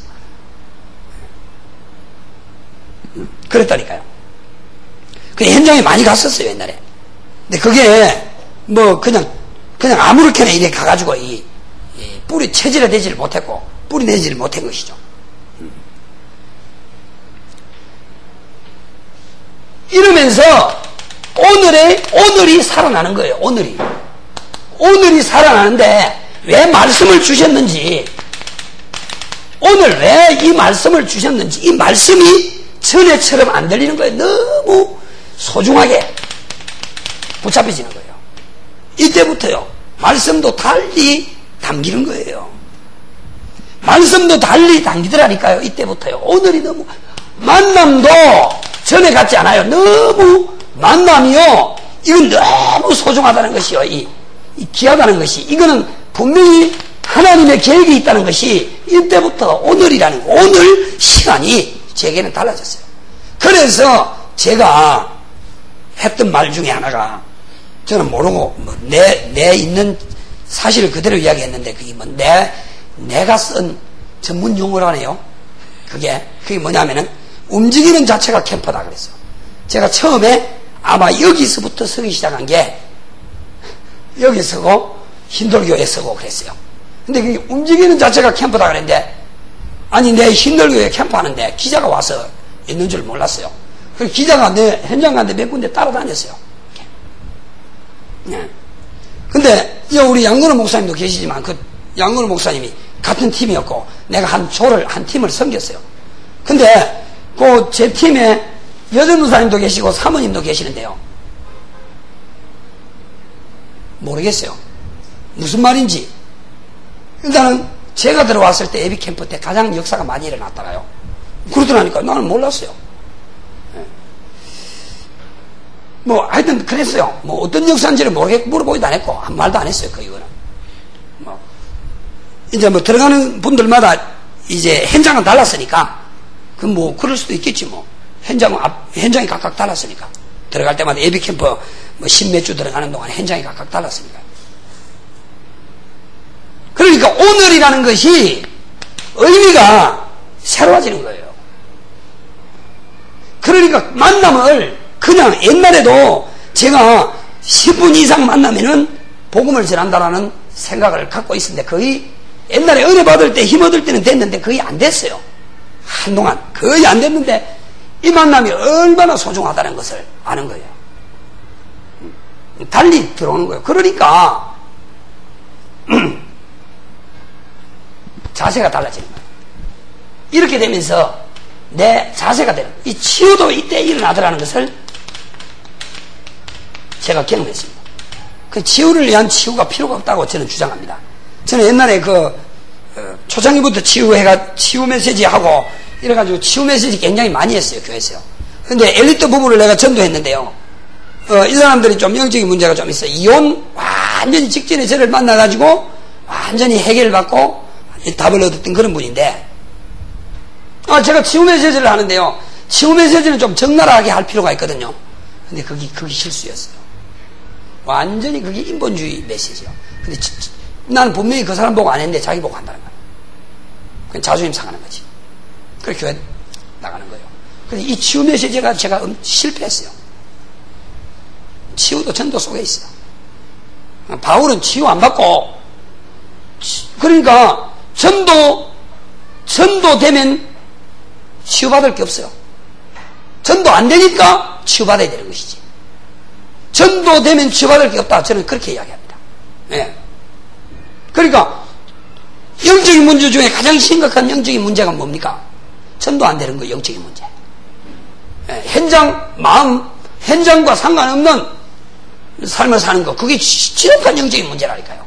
그랬다니까요. 그 현장에 많이 갔었어요 옛날에. 근데 그게 뭐 그냥 아무렇게나 이래 가가지고 이 뿌리 체질화 되지를 못했고 뿌리 내지를 못한 것이죠. 이러면서 오늘이 살아나는 거예요. 오늘이 살아나는데 왜 말씀을 주셨는지 오늘 왜 이 말씀을 주셨는지 이 말씀이 전에처럼 안 들리는 거예요. 너무 소중하게 붙잡혀지는 거예요. 이때부터요. 말씀도 달리 담기는 거예요. 말씀도 달리 담기더라니까요. 이때부터요. 오늘이 너무 만남도 전에 같지 않아요. 너무 만남이요. 이건 너무 소중하다는 것이요. 이 귀하다는 것이 이거는 분명히 하나님의 계획이 있다는 것이 이때부터 오늘이라는 오늘 시간이 제게는 달라졌어요. 그래서 제가 했던 말 중에 하나가 저는 모르고 내 있는 사실을 그대로 이야기했는데 그게 뭐 내가 쓴 전문 용어라네요. 그게 뭐냐면은 움직이는 자체가 캠퍼다 그랬어. 제가 처음에 아마 여기서부터 서기 시작한 게 여기 서고 흰돌교에 서고 그랬어요. 근데 그게 움직이는 자체가 캠퍼다 그랬는데 아니 내 흰돌교에 캠프하는데 기자가 와서 있는 줄 몰랐어요. 그 기자가 내 현장 가는데 몇 군데 따라다녔어요. 네. 근데 우리 양근호 목사님도 계시지만 그 양근호 목사님이 같은 팀이었고 내가 한 팀을 섬겼어요. 근데 그 제 팀에 여전도사님도 계시고 사모님도 계시는데요. 모르겠어요. 무슨 말인지. 일단은 제가 들어왔을 때 예비캠프 때 가장 역사가 많이 일어났더라요. 그러더라니까 나는 몰랐어요. 뭐 하여튼 그랬어요. 뭐 어떤 역사인지를 모르겠고 물어보기도 안 했고 한 말도 안 했어요. 이거는 뭐 이제 뭐 들어가는 분들마다 이제 현장은 달랐으니까 그 뭐 그럴 수도 있겠지 뭐 현장이 각각 달랐으니까 들어갈 때마다 예비캠프 뭐 10몇 주 들어가는 동안 현장이 각각 달랐으니까. 그러니까 오늘이라는 것이 의미가 새로워지는 거예요. 그러니까 만남을 그냥 옛날에도 제가 10분 이상 만나면은 복음을 전한다라는 생각을 갖고 있었는데 거의 옛날에 은혜 받을 때 힘 얻을 때는 됐는데 거의 안 됐어요. 한동안 거의 안 됐는데 이 만남이 얼마나 소중하다는 것을 아는 거예요. 달리 들어오는 거예요. 그러니까 자세가 달라지는 거예요. 이렇게 되면서 내 자세가 되는 거예요. 이 치유도 이때 일어나더라는 것을 제가 경험했습니다. 그 치유를 위한 치유가 필요가 없다고 저는 주장합니다. 저는 옛날에 초창기부터 치유 메시지 하고 이래가지고 치유 메시지 굉장히 많이 했어요, 교회에서요. 근데 엘리트 부부를 내가 전도했는데요. 이 사람들이 좀 영적인 문제가 좀 있어요. 이혼 완전히 직전에 저를 만나가지고 완전히 해결받고 답을 얻었던 그런 분인데, 제가 치유 메시지를 하는데요. 치유 메시지는 좀 적나라하게 할 필요가 있거든요. 근데 그게 실수였어요. 완전히 그게 인본주의 메시지요. 근데 난 분명히 그 사람 보고 안 했는데 자기 보고 한다는 거예요. 그건 자존심 상하는 거지. 그래서 교회 나가는 거예요. 그래서 이 치유 메시지가 제가 실패했어요. 치유도 전도 속에 있어요. 바울은 치유 안 받고, 그러니까 전도되면 치유받을 게 없어요. 전도 안 되니까 치유받아야 되는 것이지. 전도되면 치유받을 게 없다. 저는 그렇게 이야기합니다. 네. 그러니까 영적인 문제 중에 가장 심각한 영적인 문제가 뭡니까? 전도 안 되는 거 영적인 문제. 네. 현장과 상관없는 삶을 사는 거, 그게 심각한 영적인 문제라니까요.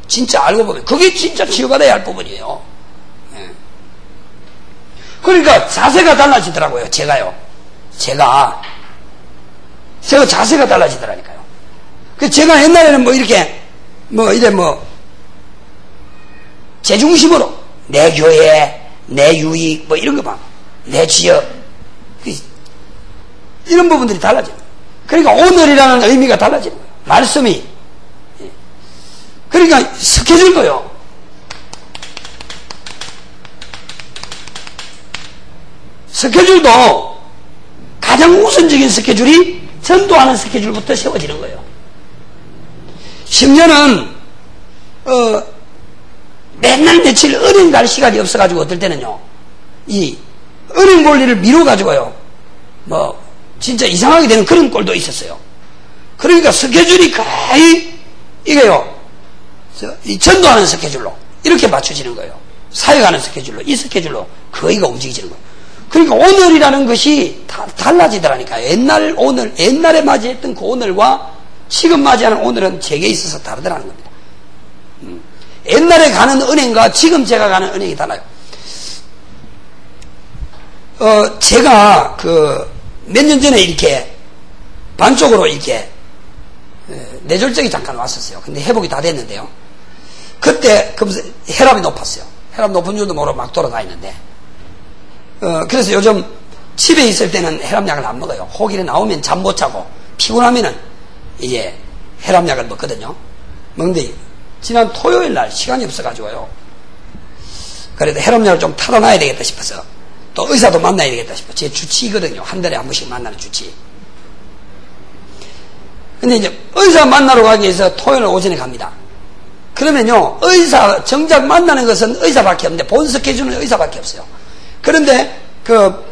진짜 알고 보면 그게 진짜 치유받아야 할 부분이에요. 네. 그러니까 자세가 달라지더라고요. 제가 자세가 달라지더라니까요. 그 제가 옛날에는 제중심으로 내 교회, 내 유익 이런 거 봐. 내 지역 이런 부분들이 달라져요. 그러니까 오늘이라는 의미가 달라지는 거예요. 말씀이. 그러니까 스케줄 거요. 스케줄도 가장 우선적인 스케줄이 전도하는 스케줄부터 세워지는 거예요. 심지어는 맨날 며칠 은행 갈 시간이 없어가지고 어떨 때는요, 이 은행 볼 일을 미뤄가지고요, 진짜 이상하게 되는 그런 꼴도 있었어요. 그러니까 스케줄이 거의 이게요, 이 전도하는 스케줄로 이렇게 맞춰지는 거예요. 사역하는 스케줄로, 이 스케줄로 거의가 움직이지는 거예요. 그러니까 오늘이라는 것이 달라지더라니까요. 옛날에 맞이했던 그 오늘과 지금 맞이하는 오늘은 제게 있어서 다르더라는 겁니다. 옛날에 가는 은행과 지금 제가 가는 은행이 달라요. 제가 몇 년 전에 이렇게 반쪽으로 이렇게 뇌졸중이 잠깐 왔었어요. 근데 회복이 다 됐는데요. 그때 혈압이 높았어요. 혈압 높은 줄도 모르고 막 돌아다니는데, 그래서 요즘 집에 있을 때는 혈압약을 안 먹어요. 호기에 나오면 잠 못 자고 피곤하면은 이제 혈압약을 먹거든요. 먹는데 지난 토요일 날 시간이 없어가지고요. 그래도 혈압약을 좀 타다 놔야 되겠다 싶어서 또 의사도 만나야 되겠다 싶어. 제 주치거든요. 한 달에 한 번씩 만나는 주치. 근데 이제 의사 만나러 가기 위해서 토요일 오전에 갑니다. 그러면요, 의사, 정작 만나는 것은 의사밖에 없는데, 본 스케줄은 의사밖에 없어요. 그런데 그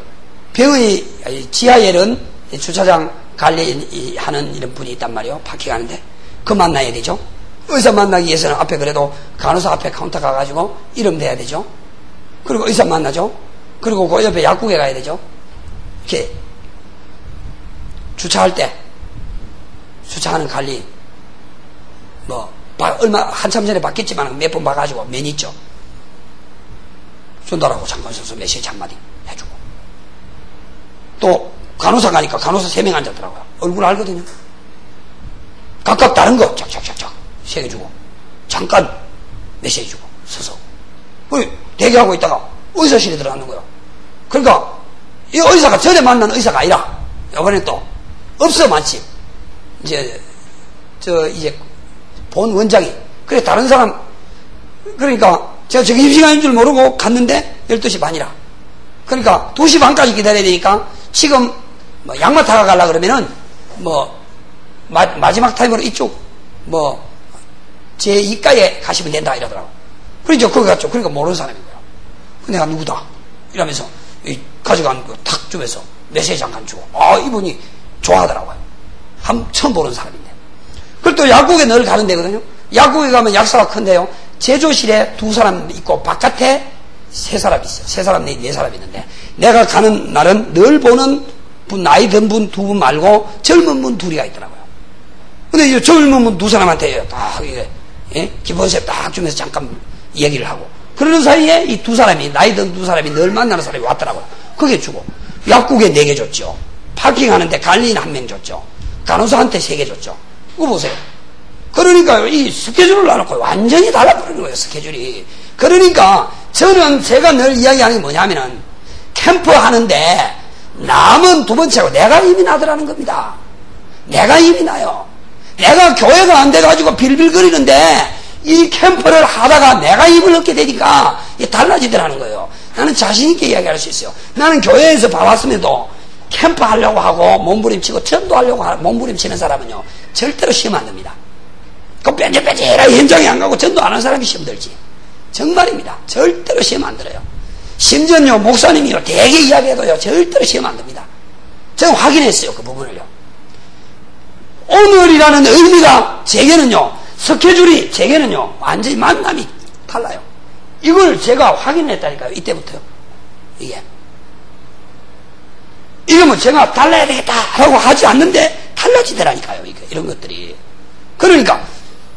병의 지하에는 주차장 관리하는 이런 분이 있단 말이에요. 파킹하는데. 그 만나야 되죠. 의사 만나기 위해서는 앞에 그래도 간호사 앞에 카운터 가가지고 이름 대야 되죠. 그리고 의사 만나죠. 그리고 그 옆에 약국에 가야 되죠. 이렇게 주차할 때 주차하는 관리 뭐 한참 전에 바뀌었지만 몇 번 봐가지고 면 있죠. 손달하고 잠깐 서서 메시지 한마디 해주고, 또 간호사 가니까 간호사 3명 앉았더라고요. 얼굴 알거든요. 각각 다른 거 쫙쫙쫙쫙 새겨주고 잠깐 메시지 주고 서서 대기하고 있다가 의사실에 들어가는 거예요. 그러니까 이 의사가 전에 만난 의사가 아니라 이번에 또 없어 마침 이제 본 원장이 그래 다른 사람, 그러니까 제가 점심시간인 줄 모르고 갔는데 12시 반이라, 그러니까 2시 반까지 기다려야 되니까 지금 뭐 양마타가 가려고 그러면은 뭐 마지막 타임으로 이쪽 뭐 제2가에 가시면 된다 이러더라고. 그러니까 거기 갔죠. 그러니까 모르는 사람인 거야. 내가 누구다 이러면서 가져간 거 탁 주면서 메시지 잠깐 주고, 이분이 좋아하더라고요. 처음 보는 사람인데. 그리고 또 약국에 늘 가는 데거든요. 약국에 가면 약사가 큰데요, 제조실에 2사람 있고 바깥에 3사람 있어요. 3사람, 4사람 있는데, 내가 가는 날은 늘 보는 분, 나이 든 분 2분 말고 젊은 분 2이가 있더라고요. 근데 이 젊은 분 2사람한테 딱 기본세 딱 주면서 잠깐 얘기를 하고, 그러는 사이에 이 2사람이, 나이 든 2사람이 늘 만나는 사람이 왔더라고요. 그게 주고, 약국에 4개 줬죠. 파킹하는데 관리인 1명 줬죠. 간호사한테 3개 줬죠. 그거 보세요. 그러니까 이 스케줄을 놔놓고 완전히 달라버리는 거예요, 스케줄이. 그러니까 저는 제가 늘 이야기하는 게 뭐냐면은, 캠프 하는데 남은 2번째고 내가 힘이 나더라는 겁니다. 내가 힘이 나요. 내가 교회가 안 돼가지고 빌빌거리는데 이 캠프를 하다가 내가 힘을 얻게 되니까 이게 달라지더라는 거예요. 나는 자신있게 이야기할 수 있어요. 나는 교회에서 봐왔음에도 캠프 하려고 하고 몸부림치고 전도하려고 하고 몸부림치는 사람은요, 절대로 시험 안 됩니다. 그 뺀질뺀질하게 현장에 안 가고 전도 안 하는 사람이 시험 들지. 정말입니다. 절대로 시험 안 들어요. 심지어요, 목사님이요, 되게 이야기해도요, 절대로 시험 안 됩니다. 제가 확인했어요, 그 부분을요. 오늘이라는 의미가 제게는요, 스케줄이 제게는요, 완전히 만남이 달라요. 이걸 제가 확인했다니까요, 이때부터요. 이게 뭐 제가 달라야 되겠다라고 하지 않는데 달라지더라니까요, 이런 것들이. 그러니까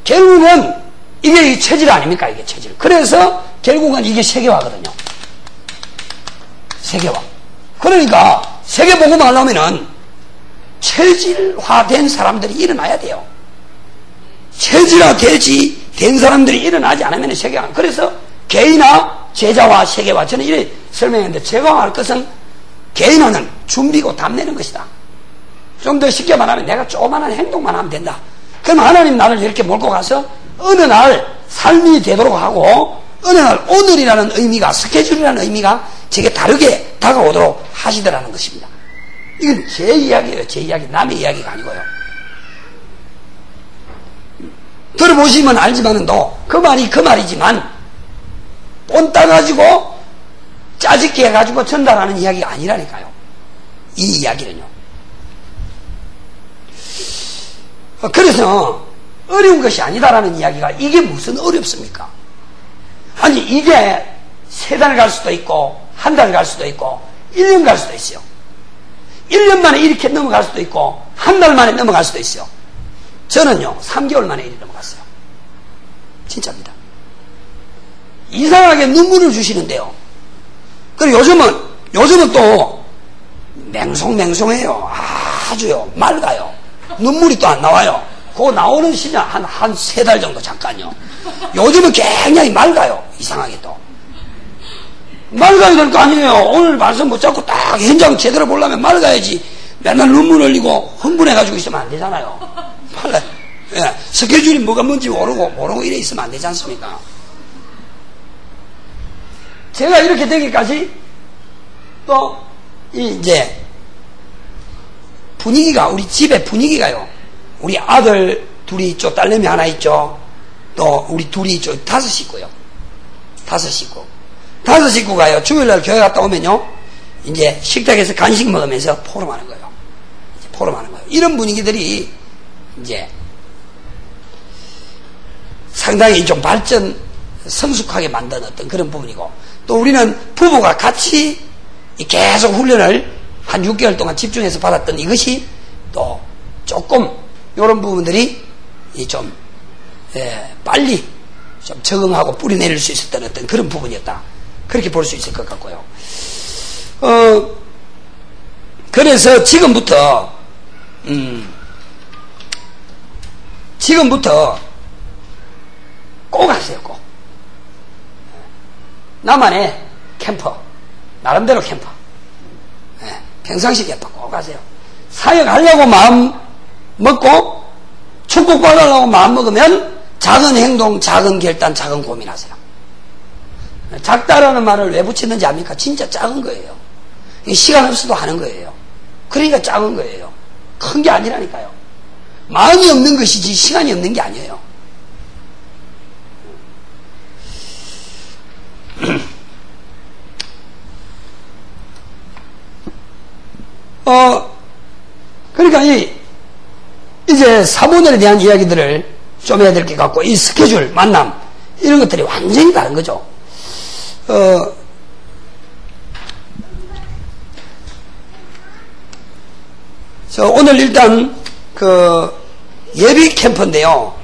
결국은 이게 체질 아닙니까, 이게 체질. 그래서 결국은 이게 세계화거든요. 세계화. 그러니까 세계복음 하려면은 체질화된 사람들이 일어나야 돼요. 체질화되지 된 사람들이 일어나지 않으면 세계화. 그래서 개인화, 제자화, 세계화. 저는 이렇게 설명했는데, 제가 할 것은 개인화는 준비고 답내는 것이다. 좀 더 쉽게 말하면 내가 조그마한 행동만 하면 된다. 그럼 하나님 나를 이렇게 몰고 가서 어느 날 삶이 되도록 하고, 어느 날 오늘이라는 의미가, 스케줄이라는 의미가 제게 다르게 다가오도록 하시더라는 것입니다. 이건 제 이야기예요. 제 이야기, 남의 이야기가 아니고요. 들어보시면 알지만은도 그 말이 그 말이지만 돈 따가지고 짜집게 해가지고 전달하는 이야기가 아니라니까요. 이 이야기는요. 그래서 어려운 것이 아니다라는 이야기가, 이게 무슨 어렵습니까? 아니, 이게 3달 갈 수도 있고, 1달 갈 수도 있고, 1년 갈 수도 있어요. 1년 만에 이렇게 넘어갈 수도 있고, 1달 만에 넘어갈 수도 있어요. 저는요, 3개월 만에 이렇게 넘어갔어요. 진짜입니다. 이상하게 눈물을 주시는데요. 그리고 요즘은 또 맹송맹송해요. 아주요. 맑아요. 눈물이 또 안 나와요. 그거 나오는 시간 한 3달 정도 잠깐요. 요즘은 굉장히 맑아요. 이상하게 또. 맑아야 될 거 아니에요. 오늘 말씀 붙잡고 딱 현장 제대로 보려면 맑아야지. 맨날 눈물 흘리고 흥분해가지고 있으면 안 되잖아요. 예, 스케줄이 뭐가 뭔지 모르고 이래 있으면 안 되지 않습니까? 제가 이렇게 되기까지 또, 이제, 분위기가, 우리 집의 분위기가요. 우리 아들 둘이 있죠. 딸내미 하나 있죠. 또, 우리 둘이 있죠. 5식구요. 5식구. 5식구가요. 주일날 교회 갔다 오면요. 이제 식탁에서 간식 먹으면서 포럼하는 거예요. 이제 포럼하는 거예요. 이런 분위기들이 이제 상당히 좀 성숙하게 만든 어떤 그런 부분이고, 또 우리는 부부가 같이 계속 훈련을 한 6개월 동안 집중해서 받았던 이것이 또 조금 이런 부분들이 좀 빨리 좀 적응하고 뿌리내릴 수 있었던 어떤 그런 부분이었다. 그렇게 볼 수 있을 것 같고요. 그래서 지금부터 꼭 하세요. 꼭. 나만의 캠퍼, 나름대로 캠퍼, 평상시 캠퍼 꼭 하세요. 사역하려고 마음 먹고 축복받으려고 마음 먹으면 작은 행동, 작은 결단, 작은 고민하세요. 작다라는 말을 왜 붙였는지 압니까? 진짜 작은 거예요. 시간 없어도 하는 거예요. 그러니까 작은 거예요. 큰 게 아니라니까요. 마음이 없는 것이지 시간이 없는 게 아니에요. 그러니까 이제 사모들에 대한 이야기들을 좀 해야 될 것 같고, 이 스케줄, 만남, 이런 것들이 완전히 다른 거죠. 오늘 일단, 예비 캠프인데요.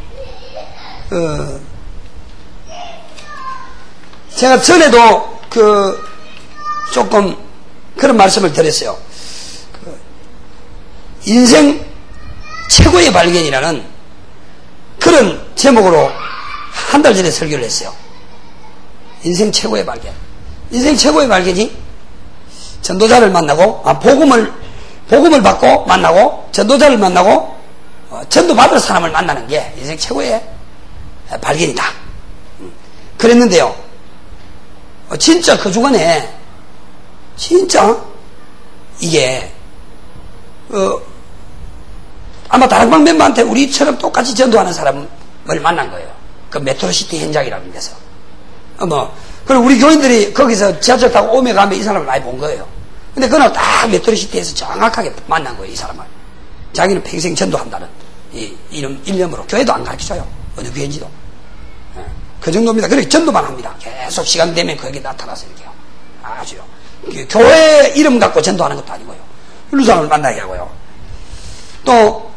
제가 전에도 조금 그런 말씀을 드렸어요. 인생 최고의 발견이라는 그런 제목으로 한 달 전에 설교를 했어요. 인생 최고의 발견. 인생 최고의 발견이 전도자를 만나고, 복음을 받고 만나고, 전도자를 만나고, 전도받을 사람을 만나는 게 인생 최고의 발견이다. 그랬는데요. 진짜 그 주간에, 진짜, 이게, 아마 다락방 멤버한테 우리처럼 똑같이 전도하는 사람을 만난 거예요. 그 메트로시티 현장이라는 데서. 그리고 우리 교인들이 거기서 지하철 타고 오며 가며 이 사람을 많이 본 거예요. 근데 그날 딱 메트로시티에서 정확하게 만난 거예요, 이 사람을. 자기는 평생 전도한다는 이런 일념으로 교회도 안 가르쳐줘요. 어느 교회인지도. 그 정도입니다. 그렇게 전도만 합니다. 계속 시간 되면 거기에 나타나서 이렇게요. 아주요. 교회 이름 갖고 전도하는 것도 아니고요. 이런 사람을 만나게 하고요. 또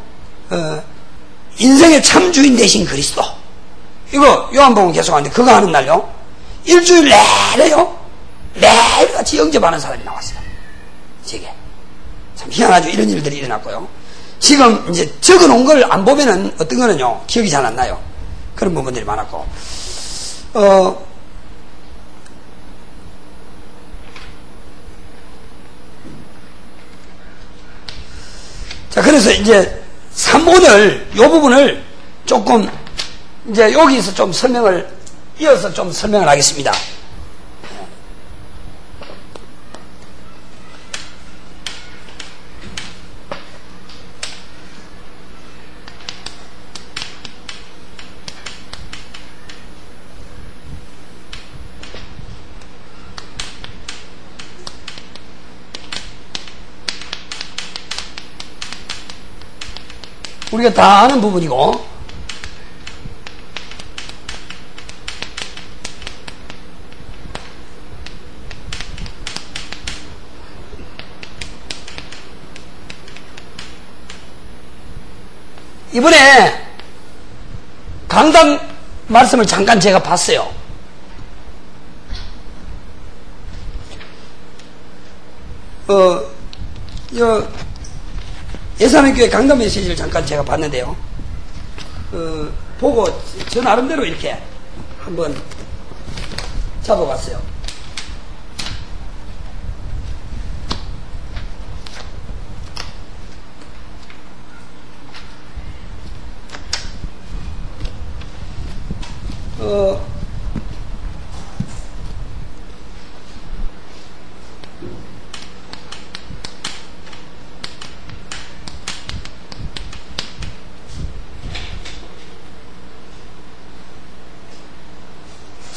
인생의 참 주인 되신 그리스도. 이거 요한복음 계속하는데 그거 하는 날요. 일주일 내내요. 매일같이 영접하는 사람이 나왔어요. 제게. 참 희한하죠. 이런 일들이 일어났고요. 지금 이제 적어놓은 걸 안 보면은 어떤 거는요. 기억이 잘 안 나요. 그런 부분들이 많았고. 자, 그래서 이제 3오늘 요 부분을 조금 이제 여기서 좀 이어서 좀 설명을 하겠습니다. 우리가 다 아는 부분이고, 이번에 강단 말씀을 잠깐 제가 봤어요. 예산의교회 강단 메시지를 잠깐 제가 봤는데요. 보고 저 나름대로 이렇게 한번 잡아봤어요.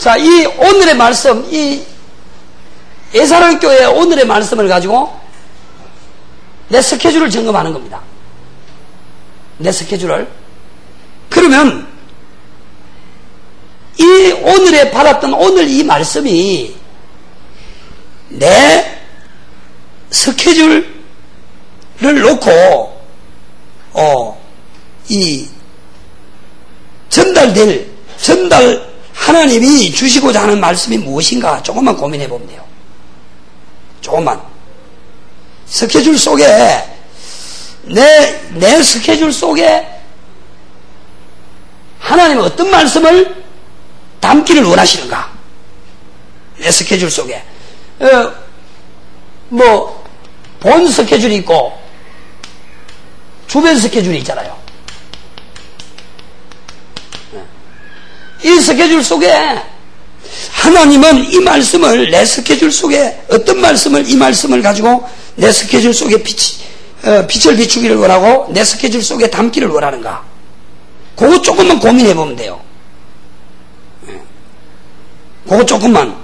자, 이 오늘의 말씀, 이 예사랑교회 오늘의 말씀을 가지고 내 스케줄을 점검하는 겁니다. 내 스케줄을. 그러면 이 오늘에 받았던 오늘 이 말씀이 내 스케줄을 놓고 이 하나님이 주시고자 하는 말씀이 무엇인가 조금만 고민해 보면 돼요. 조금만. 스케줄 속에 내 스케줄 속에 하나님은 어떤 말씀을 담기를 원하시는가? 내 스케줄 속에 본 스케줄이 있고 주변 스케줄이 있잖아요. 이 스케줄 속에 하나님은 이 말씀을 내 스케줄 속에 어떤 말씀을 이 말씀을 가지고 내 스케줄 속에 빛을 비추기를 원하고 내 스케줄 속에 담기를 원하는가? 그거 조금만 고민해 보면 돼요. 그거 조금만.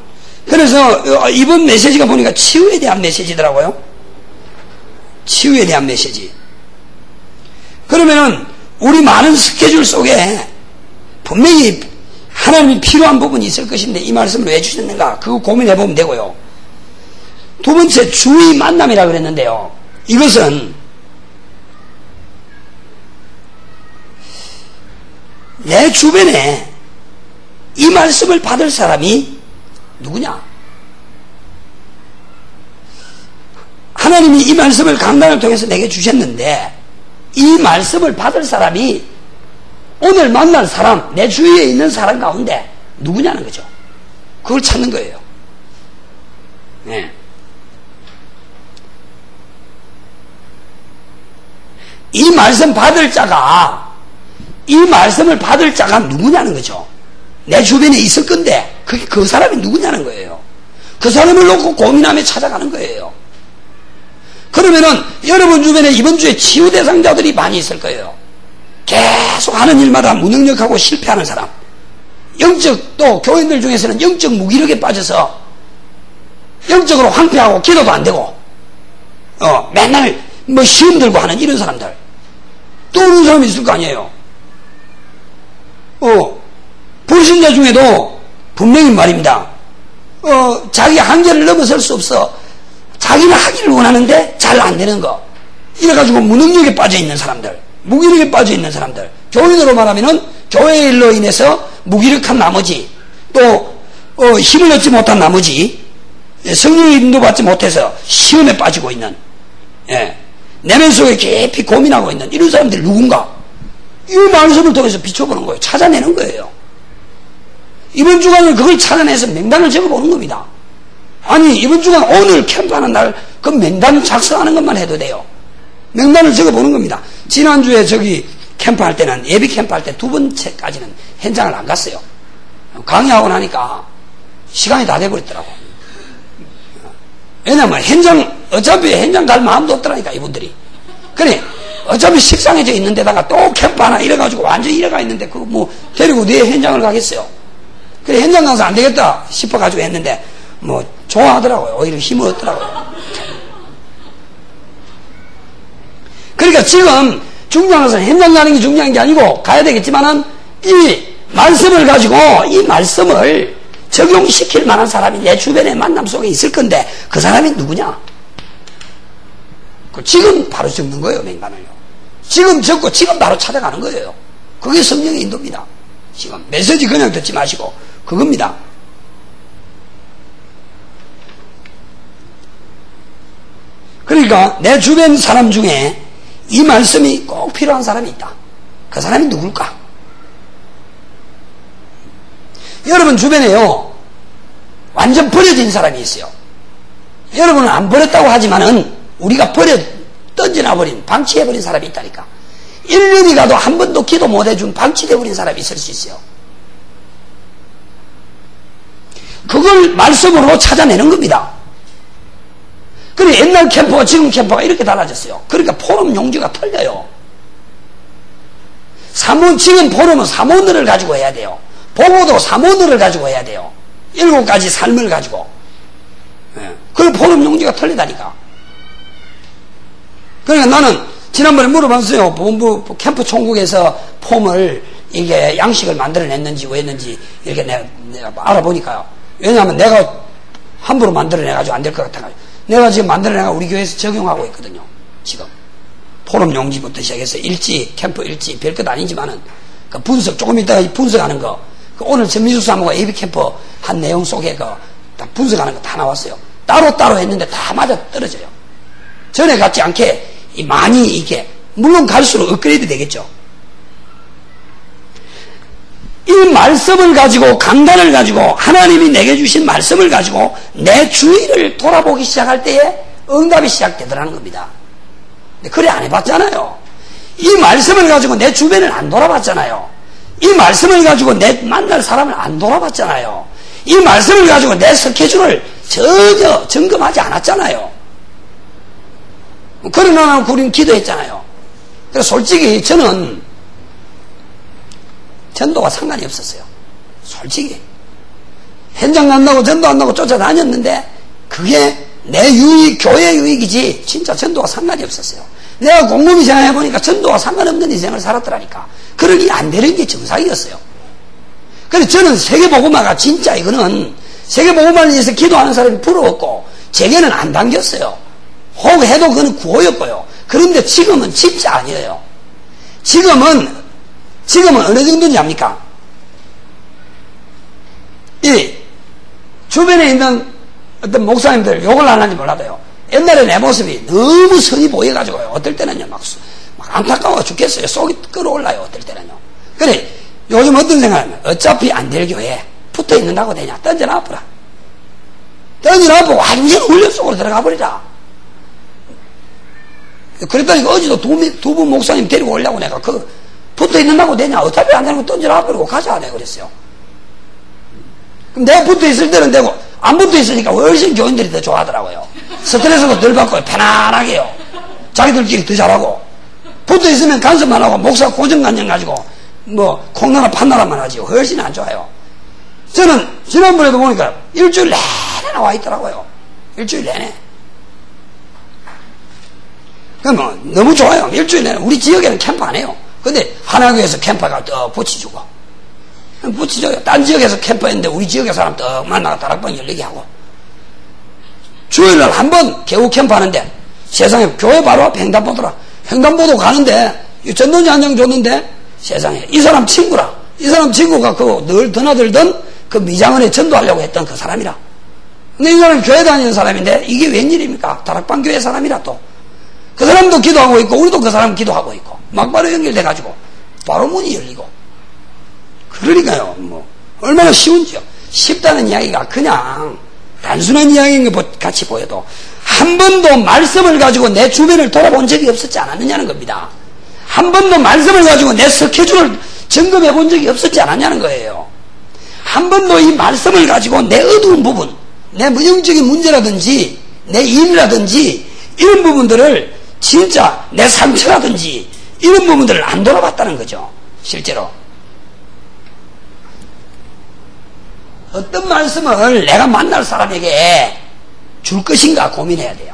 그래서 이번 메시지가 보니까 치유에 대한 메시지더라고요. 치유에 대한 메시지. 그러면은 우리 많은 스케줄 속에 분명히 하나님이 필요한 부분이 있을 것인데 이 말씀을 왜 주셨는가? 그거 고민해 보면 되고요. 두 번째, 주의 만남이라고 그랬는데요. 이것은 내 주변에 이 말씀을 받을 사람이 누구냐? 하나님이 이 말씀을 강단을 통해서 내게 주셨는데 이 말씀을 받을 사람이 오늘 만날 사람, 내 주위에 있는 사람 가운데 누구냐는 거죠. 그걸 찾는 거예요. 네. 이 말씀을 받을 자가 누구냐는 거죠. 내 주변에 있을 건데 그 사람이 누구냐는 거예요. 그 사람을 놓고 고민하며 찾아가는 거예요. 그러면은 여러분 주변에 이번 주에 치유 대상자들이 많이 있을 거예요. 계속 하는 일마다 무능력하고 실패하는 사람, 또 교인들 중에서는 영적 무기력에 빠져서 영적으로 황폐하고 기도도 안 되고 맨날 시험 들고 하는 이런 사람들 또 그런 사람이 있을 거 아니에요. 불신자 중에도 분명히 말입니다. 자기 한계를 넘어설 수 없어. 자기는 하기를 원하는데 잘 안 되는 거. 이래가지고 무능력에 빠져 있는 사람들, 무기력에 빠져 있는 사람들, 교인으로 말하면은 교회 일로 인해서 무기력한 나머지, 또 힘을 얻지 못한 나머지, 성령의 인도받지 못해서 시험에 빠지고 있는, 내면 속에 깊이 고민하고 있는 이런 사람들이 누군가? 이 말씀을 통해서 비춰보는 거예요. 찾아내는 거예요. 이번 주간은 그걸 찾아내서 명단을 적어보는 겁니다. 아니, 이번 주간 오늘 캠프하는 날 그 명단 작성하는 것만 해도 돼요. 명단을 적어보는 겁니다. 지난주에 캠프할 때는, 예비 캠프할 때 두 번째까지는 현장을 안 갔어요. 강의하고 나니까 시간이 다 돼버렸더라고. 왜냐면 어차피 현장 갈 마음도 없더라니까, 이분들이. 그래, 어차피 식상해져 있는 데다가 또 캠프 하나 이래가지고 완전히 이래가 있는데 그거 데리고 내 현장을 가겠어요. 그래, 현장 가서 안 되겠다 싶어가지고 했는데 좋아하더라고요. 오히려 힘을 얻더라고요. 그러니까 지금 중요한 것은 현장 가는 게 중요한 게 아니고 가야 되겠지만은 이 말씀을 가지고 이 말씀을 적용시킬 만한 사람이 내 주변의 만남 속에 있을 건데 그 사람이 누구냐? 지금 바로 적는 거예요, 명단을요. 지금 적고 지금 바로 찾아가는 거예요. 그게 성령의 인도입니다. 지금 메시지 그냥 듣지 마시고 그겁니다. 그러니까 내 주변 사람 중에 이 말씀이 꼭 필요한 사람이 있다. 그 사람이 누굴까? 여러분 주변에요, 완전 버려진 사람이 있어요. 여러분은 안 버렸다고 하지만은 우리가 던져놔버린, 방치해버린 사람이 있다니까. 1년이 가도 한 번도 기도 못해준 방치돼버린 사람이 있을 수 있어요. 그걸 말씀으로 찾아내는 겁니다. 그래, 옛날 캠프와 지금 캠프가 이렇게 달라졌어요. 그러니까 포럼 용지가 틀려요. 지금 포럼은 사모들을 가지고 해야 돼요. 보고도 사모들을 가지고 해야 돼요. 7가지 삶을 가지고. 예. 그 포럼 용지가 틀리다니까. 그러니까 나는 지난번에 물어봤어요. 본부 캠프 총국에서 폼을 이게 양식을 만들어냈는지 왜 했는지 이렇게 내가 알아보니까요. 왜냐하면 내가 함부로 만들어내가지고 안 될 것 같아가지고. 내가 지금 만들어내가 우리 교회에서 적용하고 있거든요. 지금. 포럼 용지부터 시작해서 일지, 캠프 일지, 별것 아니지만은 그 분석, 조금 이따가 분석하는 거. 그 오늘 전미숙 사모가 AB 캠프 한 내용 속에 다 분석하는 거 다 나왔어요. 따로따로 했는데 다 맞아 떨어져요. 전에 같지 않게 많이 이게, 물론 갈수록 업그레이드 되겠죠. 이 말씀을 가지고, 강단을 가지고, 하나님이 내게 주신 말씀을 가지고 내 주위를 돌아보기 시작할 때에 응답이 시작되더라는 겁니다. 근데 그래 안 해봤잖아요. 이 말씀을 가지고 내 주변을 안 돌아봤잖아요. 이 말씀을 가지고 내 만날 사람을 안 돌아봤잖아요. 이 말씀을 가지고 내 스케줄을 전혀 점검하지 않았잖아요. 그러나 우리는 기도했잖아요. 그래서 솔직히 저는 전도와 상관이 없었어요. 솔직히. 현장 간다고 전도 한다고 쫓아다녔는데 그게 내 유익, 교회 유익이지 진짜 전도와 상관이 없었어요. 내가 곰곰이 생각해보니까 전도와 상관없는 인생을 살았더라니까. 그러니 안 되는 게 정상이었어요. 그래서 저는 세계복음화가 진짜 이거는 세계복음화를 위해서 기도하는 사람이 부러웠고 제게는 안 당겼어요. 혹 해도 그건 구호였고요. 그런데 지금은 진짜 아니에요. 지금은 어느 정도인지 압니까? 이 주변에 있는 어떤 목사님들 욕을 안 하는지 몰라도요. 옛날에 내 모습이 너무 선이 보여가지고요. 어떨 때는요, 막 안타까워 죽겠어요. 속이 끓어올라요. 어떨 때는요. 그래, 요즘 어떤 생각하면 어차피 안 될 교회에 붙어 있는다고 되냐? 던져놔버라. 던져놔보고 완전 훈련 속으로 들어가 버리자. 그랬더니 어제도 두 분 목사님 데리고 오려고 내가 붙어 있는다고 되냐? 어차피 안 되는 거 던져놔버리고 가자. 내가 그랬어요. 그럼 내가 붙어 있을 때는 되고, 안 붙어 있으니까 훨씬 교인들이 더 좋아하더라고요. 스트레스도 덜 받고 편안하게요. 자기들끼리 더 잘하고. 붙어 있으면 간섭만 하고 목사 고정관념 가지고 뭐 콩나라 판나라만 하지 훨씬 안 좋아요. 저는 지난번에도 보니까 일주일 내내 나와 있더라고요. 일주일 내내. 그러면 너무 좋아요. 일주일 내내. 우리 지역에는 캠프 안 해요. 근데 하나교에서 캠프가 떡 붙여주고 붙여줘요. 딴 지역에서 캠프했는데 우리 지역의 사람 떡 만나가 다락방 열리게 하고 주일날 한 번 개우 캠프 하는데 세상에 교회 바로 앞에 횡단보도라. 횡단보도 가는데 전도지 한 장 줬는데 세상에 이 사람 친구라. 이 사람 친구가 늘 드나들던 그 미장원에 전도하려고 했던 그 사람이라. 근데 이 사람이 교회 다니는 사람인데 이게 웬일입니까? 다락방 교회 사람이라 또. 그 사람도 기도하고 있고 우리도 그 사람 기도하고 있고 막바로 연결돼가지고 바로 문이 열리고. 그러니까요. 뭐 얼마나 쉬운지요. 쉽다는 이야기가 그냥 단순한 이야기인 것 같이 보여도 한 번도 말씀을 가지고 내 주변을 돌아본 적이 없었지 않았느냐는 겁니다. 한 번도 말씀을 가지고 내 스케줄을 점검해 본 적이 없었지 않았냐는 거예요. 한 번도 이 말씀을 가지고 내 어두운 부분, 내 무형적인 문제라든지 내 일이라든지 이런 부분들을 진짜 내 상처라든지 이런 부분들을 안 돌아봤다는 거죠. 실제로. 어떤 말씀을 내가 만날 사람에게 줄 것인가 고민해야 돼요.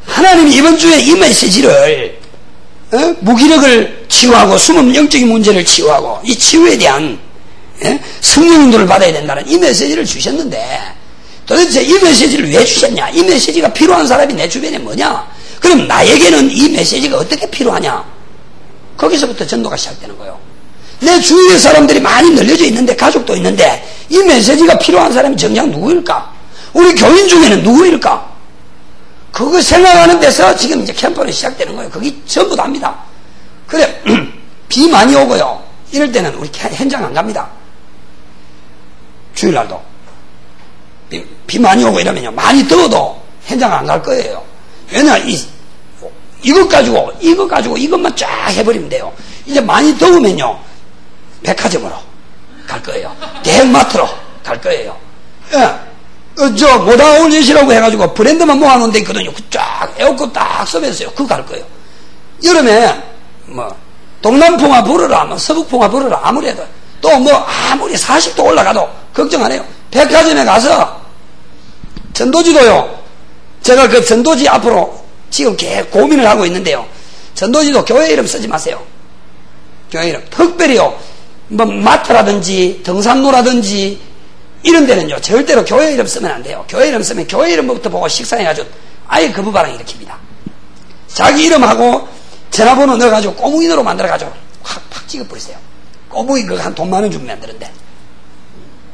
하나님이 이번 주에 이 메시지를 무기력을 치유하고 숨은 영적인 문제를 치유하고 이 치유에 대한 성령 인도를 받아야 된다는 이 메시지를 주셨는데 도대체 이 메시지를 왜 주셨냐? 이 메시지가 필요한 사람이 내 주변에 뭐냐? 그럼 나에게는 이 메시지가 어떻게 필요하냐? 거기서부터 전도가 시작되는 거예요. 내 주위의 사람들이 많이 널려져 있는데 가족도 있는데 이 메시지가 필요한 사람이 정작 누구일까? 우리 교인 중에는 누구일까? 그거 생각하는 데서 지금 이제 캠프는 시작되는 거예요. 그게 전부 다입니다. 그래 비 많이 오고요. 이럴 때는 우리 현장 안 갑니다. 주일날도 비 많이 오고 이러면요 많이 더워도 현장 안 갈 거예요. 왜냐하면 이것 가지고 이것만 쫙 해버리면 돼요. 이제 많이 더우면요 백화점으로 갈 거예요. 대형마트로 갈 거예요. 저 모다올렛이라고 해가지고 브랜드만 모아놓은 데 있거든요. 그 쫙 에어컨 딱 서면서요. 그거 갈 거예요. 여름에 뭐 동남풍화 불어라 뭐 서북풍화 불어라 아무래도 또 또 뭐 아무리 40도 올라가도 걱정 안 해요. 백화점에 가서 전도지도요. 제가 그 전도지 앞으로 지금 고민을 하고 있는데요. 전도지도 교회 이름 쓰지 마세요. 교회 이름. 특별히요. 뭐 마트라든지 등산로라든지 이런 데는요. 절대로 교회 이름 쓰면 안 돼요. 교회 이름 쓰면 교회 이름부터 보고 식상해가지고 아예 거부반응 일으킵니다. 자기 이름하고 전화번호 넣어가지고 꼬무인으로 만들어가지고 확 찍어버리세요. 꼬무인 그거 한 돈 많은 주면 만드는데.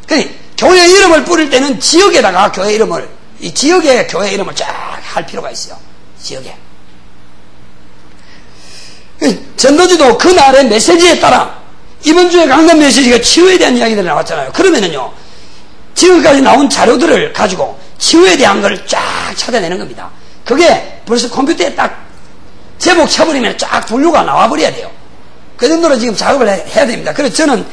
그러니 교회 이름을 뿌릴 때는 지역에다가 교회 이름을, 이 지역에 교회 이름을 쫙 할 필요가 있어요. 지역에. 전도지도 그날의 메시지에 따라 이번 주에 강단 메시지가 치유에 대한 이야기들이 나왔잖아요. 그러면은요, 지금까지 나온 자료들을 가지고 치유에 대한 걸 쫙 찾아내는 겁니다. 그게 벌써 컴퓨터에 딱 제목 쳐버리면 쫙 분류가 나와버려야 돼요. 그 정도로 지금 작업을 해야 됩니다. 그래서 저는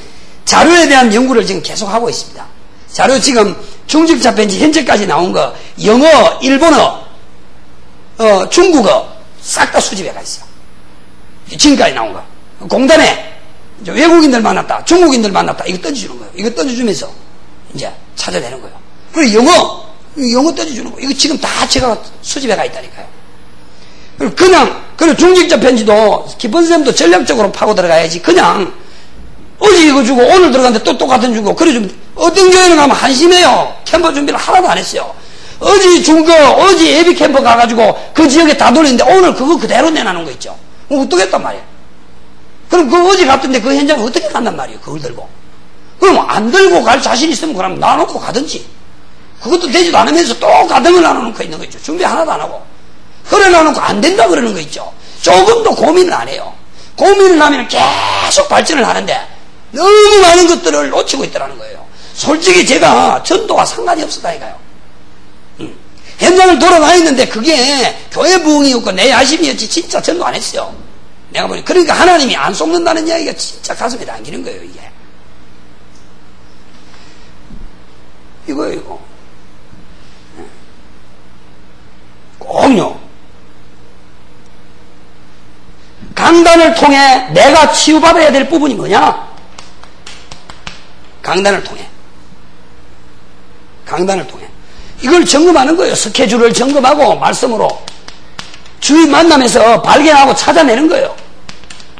자료에 대한 연구를 지금 계속하고 있습니다. 자료 지금 중직자 편지 현재까지 나온 거 영어, 일본어, 중국어 싹 다 수집해가 있어요. 지금까지 나온 거. 공단에 외국인들 만났다, 중국인들 만났다, 이거 던져주는 거예요. 이거 던져주면서 이제 찾아내는 거예요. 그리고 영어 던져주는 거예요. 이거 지금 다 제가 수집해가 있다니까요. 그리고 중직자 편지도 기쁜 쌤도 전략적으로 파고 들어가야지. 그냥 어제 이거 주고 오늘 들어갔는데 또 똑같은 주고 그래 좀 어떤 교회는 가면 한심해요. 캠프 준비를 하나도 안 했어요. 어제 준 거 어제 예비 캠프 가가지고 그 지역에 다 돌리는데 오늘 그거 그대로 내놔놓은 거 있죠. 어떻겠단 말이에요. 그럼 그 어제 갔던데 그 현장에 어떻게 간단 말이에요. 그걸 들고. 그럼 안 들고 갈 자신 있으면 그럼 놔놓고 가든지. 그것도 되지도 않으면서 또 가등을 놔놓고 있는 거 있죠. 준비 하나도 안 하고. 그래 놔놓고 안 된다 그러는 거 있죠. 조금도 고민을 안 해요. 고민을 하면 계속 발전을 하는데 너무 많은 것들을 놓치고 있더라는 거예요. 솔직히 제가 전도와 상관이 없었다니까요. 현장을 돌아다녔는데 그게 교회 부흥이었고 내 야심이었지 진짜 전도 안 했어요. 내가 보니 그러니까 하나님이 안 속는다는 이야기가 진짜 가슴에 당기는 거예요. 이게 이거예요. 이거 꼭요. 강단을 통해 내가 치유받아야 될 부분이 뭐냐? 강단을 통해. 강단을 통해. 이걸 점검하는 거예요. 스케줄을 점검하고 말씀으로 주위 만나면서 발견하고 찾아내는 거예요.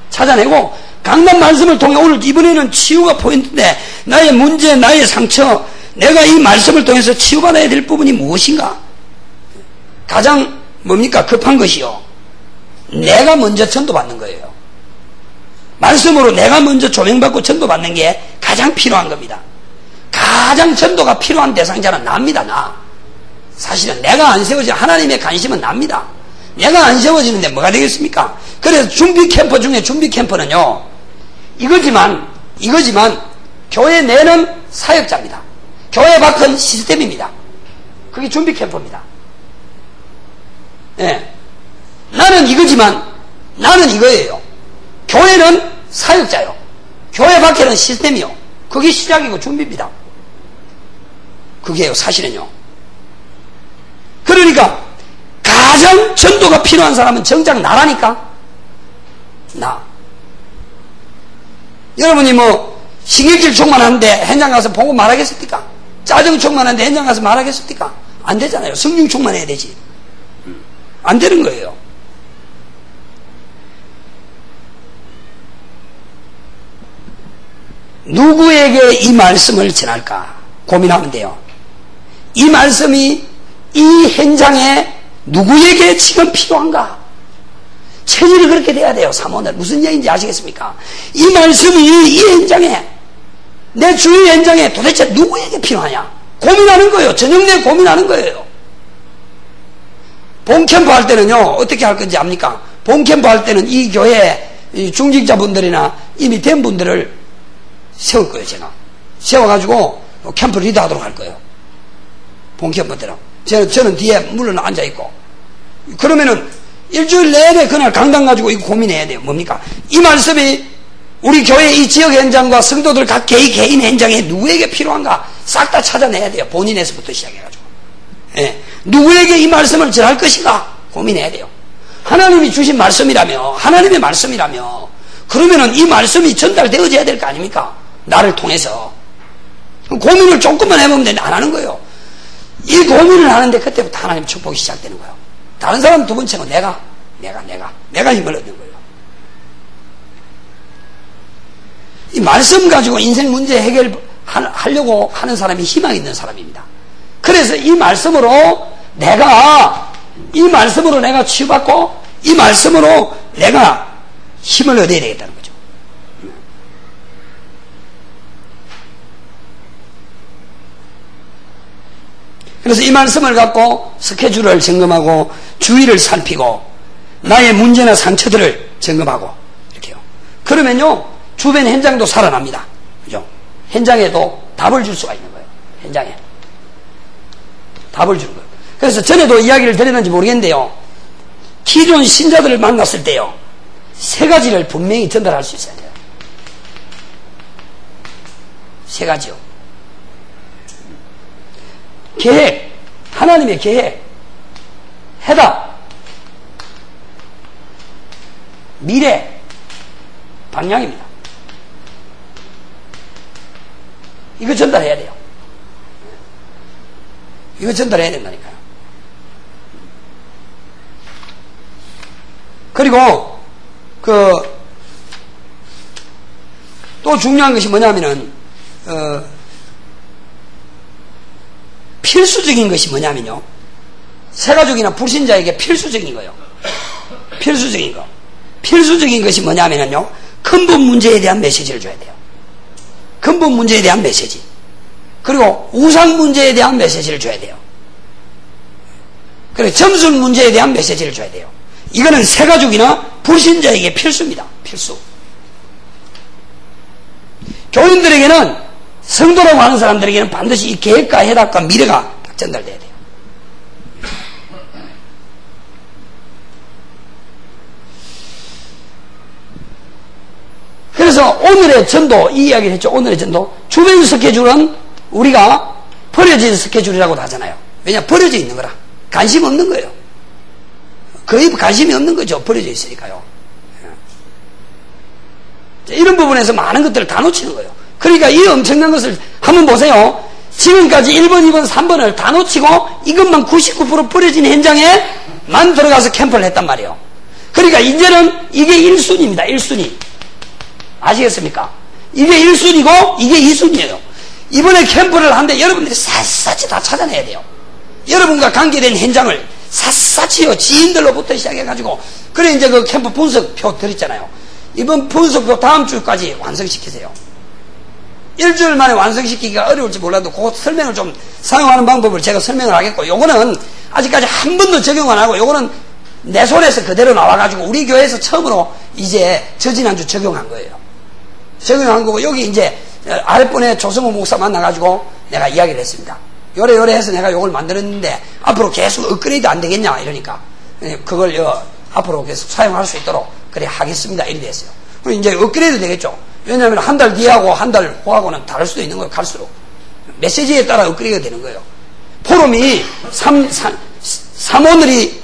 찾아내고 강단 말씀을 통해 오늘 이번에는 치유가 포인트인데 나의 문제, 나의 상처, 내가 이 말씀을 통해서 치유받아야 될 부분이 무엇인가? 가장 뭡니까? 급한 것이요. 내가 먼저 전도받는 거예요. 말씀으로 내가 먼저 조명받고 전도받는 게 가장 필요한 겁니다. 가장 전도가 필요한 대상자는 납니다. 나. 사실은 내가 안 세워지면 하나님의 관심은 납니다. 내가 안 세워지는데 뭐가 되겠습니까? 그래서 준비 캠프 중에 준비 캠프는요. 이거지만 교회 내는 사역자입니다. 교회 밖은 시스템입니다. 그게 준비 캠프입니다. 예. 나는 이거지만 나는 이거예요. 교회는 사역자요. 교회 밖에는 시스템이요. 그게 시작이고 준비입니다. 그게요. 사실은요. 그러니까 가장 전도가 필요한 사람은 정작 나라니까. 나. 여러분이 뭐 신경질 충만한데 현장 가서 보고 말하겠습니까? 짜증 충만한데 현장 가서 말하겠습니까? 안 되잖아요. 성령 충만해야 되지. 안 되는 거예요. 누구에게 이 말씀을 전할까 고민하면 돼요. 이 말씀이 이 현장에 누구에게 지금 필요한가? 체질이 그렇게 돼야 돼요. 사모늘. 무슨 얘기인지 아시겠습니까? 이 말씀이 이 현장에 내 주위 현장에 도대체 누구에게 필요하냐? 고민하는 거예요. 저녁 내 고민하는 거예요. 본캠프 할 때는요. 어떻게 할 건지 압니까? 본캠프 할 때는 이 교회 중직자분들이나 이미 된 분들을 세울 거예요. 제가 세워가지고 캠프 리드하도록 할 거예요. 본캠프 때는 저는 뒤에 물러나 앉아있고. 그러면은 일주일 내내 그날 강당 가지고 이거 고민해야 돼요. 뭡니까? 이 말씀이 우리 교회 이 지역 현장과 성도들 각 개인 현장에 누구에게 필요한가 싹 다 찾아내야 돼요. 본인에서부터 시작해가지고. 예. 누구에게 이 말씀을 전할 것인가 고민해야 돼요. 하나님이 주신 말씀이라며, 하나님의 말씀이라며, 그러면은 이 말씀이 전달되어져야 될 거 아닙니까? 나를 통해서. 고민을 조금만 해보면 되는데 안 하는 거예요. 이 고민을 하는데 그때부터 하나님 축복이 시작되는 거예요. 다른 사람 두 번째는 내가 힘을 얻는 거예요. 이 말씀 가지고 인생 문제 해결하려고 하는 사람이 희망 있는 사람입니다. 그래서 이 말씀으로 내가 치유받고 이 말씀으로 내가 힘을 얻어야 되겠다는 거죠. 그래서 이 말씀을 갖고 스케줄을 점검하고 주의를 살피고 나의 문제나 상처들을 점검하고 이렇게요. 그러면요 주변 현장도 살아납니다. 그죠? 현장에도 답을 줄 수가 있는 거예요. 현장에 답을 주는 거예요. 그래서 전에도 이야기를 드렸는지 모르겠는데요. 기존 신자들을 만났을 때요 3가지를 분명히 전달할 수 있어야 돼요. 3가지요. 계획, 하나님의 계획, 해답, 미래, 방향입니다. 이거 전달해야 돼요. 이거 전달해야 된다니까요. 그리고 또 중요한 것이 뭐냐면은 필수적인 것이 뭐냐면요. 새가족이나 불신자에게 필수적인 거예요. 필수적인 것이 뭐냐면요. 근본 문제에 대한 메시지를 줘야 돼요. 근본 문제에 대한 메시지. 그리고 우상 문제에 대한 메시지를 줘야 돼요. 그리고 점술 문제에 대한 메시지를 줘야 돼요. 이거는 새가족이나 불신자에게 필수입니다. 필수. 교인들에게는 성도라고 하는 사람들에게는 반드시 이 계획과 해답과 미래가 딱 전달돼야 돼요. 그래서 오늘의 전도, 이 이야기를 했죠. 오늘의 전도. 주변 스케줄은 우리가 버려진 스케줄이라고도 하잖아요. 왜냐? 버려져 있는 거라. 관심 없는 거예요. 거의 관심이 없는 거죠. 버려져 있으니까요. 이런 부분에서 많은 것들을 다 놓치는 거예요. 그러니까 이 엄청난 것을 한번 보세요. 지금까지 1번, 2번, 3번을 다 놓치고 이것만 99% 버려진 현장에만 들어가서 캠프를 했단 말이에요. 그러니까 이제는 이게 1순위입니다. 1순위. 아시겠습니까? 이게 1순위고 이게 2순위예요. 이번에 캠프를 하는데 여러분들이 샅샅이 다 찾아내야 돼요. 여러분과 관계된 현장을 샅샅이요. 지인들로부터 시작해가지고 그래 이제 그 캠프 분석표 드렸잖아요. 이번 분석표 다음 주까지 완성시키세요. 일주일 만에 완성시키기가 어려울지 몰라도 그 설명을 좀 사용하는 방법을 제가 설명을 하겠고, 요거는 아직까지 한 번도 적용 안 하고 요거는 내 손에서 그대로 나와가지고 우리 교회에서 처음으로 이제 저지난주 적용한 거예요. 적용한 거고, 여기 이제 아랫번에 조성호 목사 만나가지고 내가 이야기를 했습니다. 요래 해서 내가 요걸 만들었는데 앞으로 계속 업그레이드 안 되겠냐 이러니까 그걸 앞으로 계속 사용할 수 있도록 그래 하겠습니다 이렇게 됐어요. 그럼 이제 업그레이드 되겠죠. 왜냐하면 한 달 뒤하고 한 달 후하고는 다를 수도 있는 거예요. 갈수록 메시지에 따라 업그레이드가 되는 거예요. 포럼이 3오늘이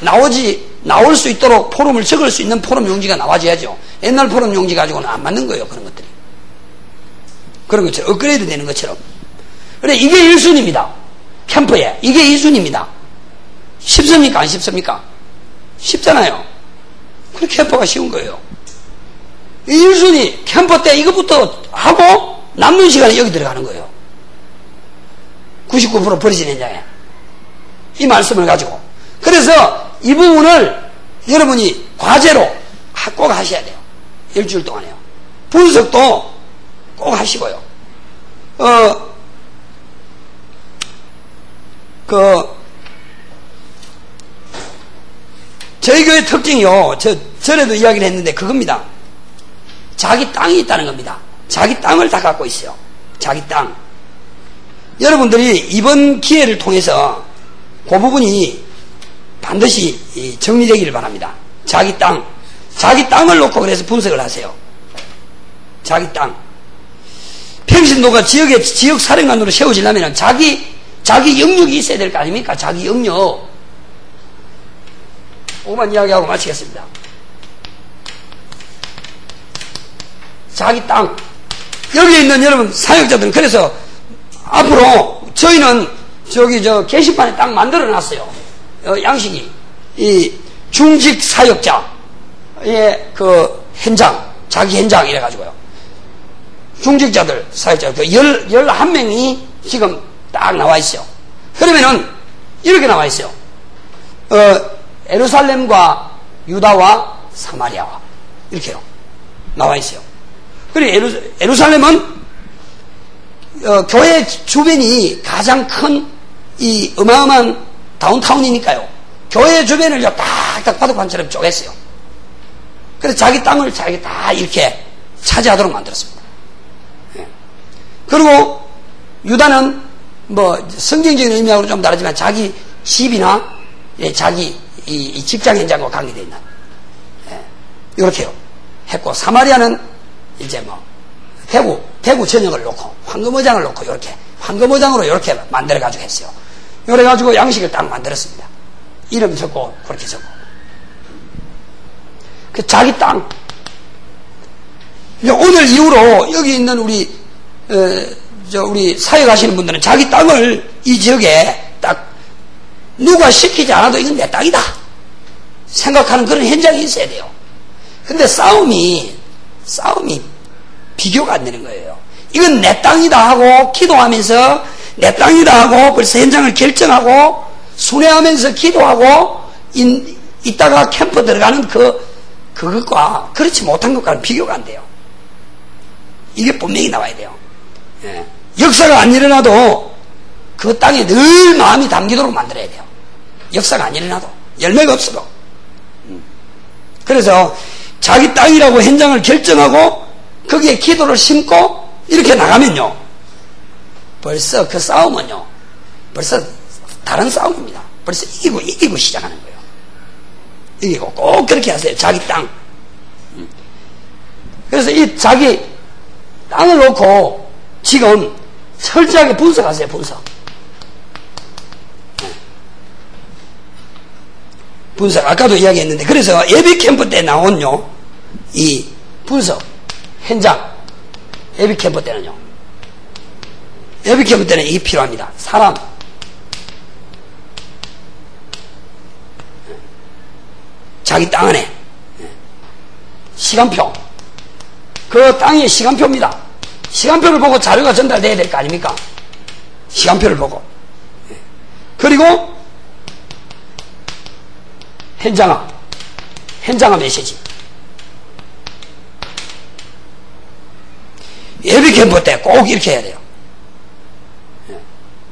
나올 수 있도록 포럼을 적을 수 있는 포럼 용지가 나와줘야죠. 옛날 포럼 용지 가지고는 안 맞는 거예요. 그런 것들이. 그런 것처럼 업그레이드 되는 것처럼. 그래 이게 1순위입니다. 캠프에. 이게 2순위입니다. 쉽습니까? 안 쉽습니까? 쉽잖아요. 그래 캠프가 쉬운 거예요. 1순위 캠프 때 이것부터 하고 남는 시간에 여기 들어가는 거예요. 99% 버려진 현장에. 이 말씀을 가지고. 그래서 이 부분을 여러분이 과제로 꼭 하셔야 돼요. 일주일 동안에요. 분석도 꼭 하시고요. 저희 교회 특징이요. 전에도 이야기를 했는데 그겁니다. 자기 땅이 있다는 겁니다. 자기 땅을 다 갖고 있어요. 자기 땅. 여러분들이 이번 기회를 통해서 그 부분이 반드시 정리되기를 바랍니다. 자기 땅을 놓고 그래서 분석을 하세요. 자기 땅. 평신도가 지역 사령관으로 세워지려면 자기 영역이 있어야 될 거 아닙니까? 자기 영역. 오만 이야기하고 마치겠습니다. 자기 땅. 여기 있는 여러분 사역자들은 그래서 앞으로 저희는 게시판에 딱 만들어 놨어요. 양식이. 이 중직 사역자의 현장, 자기 현장 이래가지고요. 중직자들, 사역자, 11명이 지금 딱 나와 있어요. 그러면은 이렇게 나와 있어요. 예루살렘과 유다와 사마리아와 이렇게요. 나와 있어요. 그리고 예루살렘은 교회 주변이 가장 큰 이 어마어마한 다운타운이니까요. 교회 주변을 딱딱 바둑판처럼 쪼갰어요. 그래서 자기 땅을 자기 다 이렇게 차지하도록 만들었습니다. 예. 그리고 유다는 성경적인 의미하고는 좀 다르지만 자기 집이나 자기 이 직장 현장과 관계되어 있는 이렇게요 했고, 사마리아는 이제 대구 전역을 놓고 황금어장을 놓고 이렇게 황금어장으로 이렇게 만들어 가지고 했어요. 그래 가지고 양식을 딱 만들었습니다. 이름 적고 그렇게 적고 그 자기 땅. 오늘 이후로 여기 있는 우리 사역하시는 분들은 자기 땅을 이 지역에 딱 누가 시키지 않아도 이건 내 땅이다 생각하는 그런 현장이 있어야 돼요. 근데 싸움이 비교가 안 되는 거예요. 이건 내 땅이다 하고 기도하면서 내 땅이다 하고 벌써 현장을 결정하고 순회하면서 기도하고 이따가 캠프 들어가는 그것과 그렇지 못한 것과는 비교가 안 돼요. 이게 분명히 나와야 돼요. 예. 역사가 안 일어나도 그 땅에 늘 마음이 담기도록 만들어야 돼요. 역사가 안 일어나도 열매가 없어도. 그래서 자기 땅이라고 현장을 결정하고 거기에 기도를 심고 이렇게 나가면요, 벌써 그 싸움은요 벌써 다른 싸움입니다. 벌써 이기고 시작하는 거예요. 이기고 꼭 그렇게 하세요. 자기 땅. 그래서 이 자기 땅을 놓고 지금 철저하게 분석하세요. 분석. 아까도 이야기했는데, 그래서 예비 캠프 때 나온요 이 분석 현장, 예비 캠프 때는요, 예비 캠프 때는 이게 필요합니다. 사람, 자기 땅 안에 시간표, 그 땅의 시간표입니다. 시간표를 보고 자료가 전달돼야 될 거 아닙니까? 시간표를 보고. 그리고 현장화 메시지. 예비 캠프 때 꼭 이렇게 해야 돼요.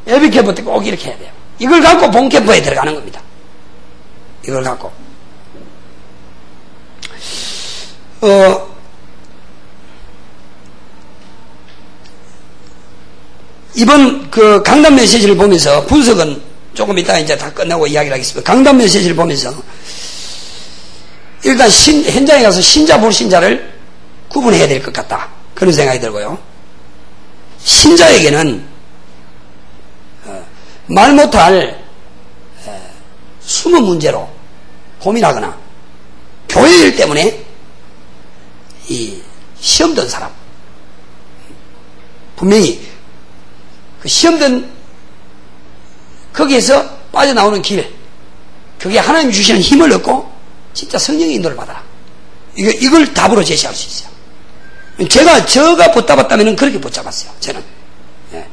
예비 캠프 때 꼭 이렇게 해야 돼요. 이걸 갖고 본 캠프에 들어가는 겁니다. 이걸 갖고. 이번 그 강단 메시지를 보면서, 분석은 조금 이따 이제 다 끝나고 이야기를 하겠습니다. 강단 메시지를 보면서 일단 현장에 가서 신자 불신자를 구분해야 될 것 같다, 그런 생각이 들고요. 신자에게는 말 못할 숨은 문제로 고민하거나 교회 일 때문에 이 시험 든 사람, 분명히 그 시험 든 거기에서 빠져나오는 길, 그게 하나님 주시는 힘을 얻고 진짜 성령의 인도를 받아라. 이걸 답으로 제시할 수 있어요. 제가 붙잡았다면 그렇게 붙잡았어요. 저는. 예.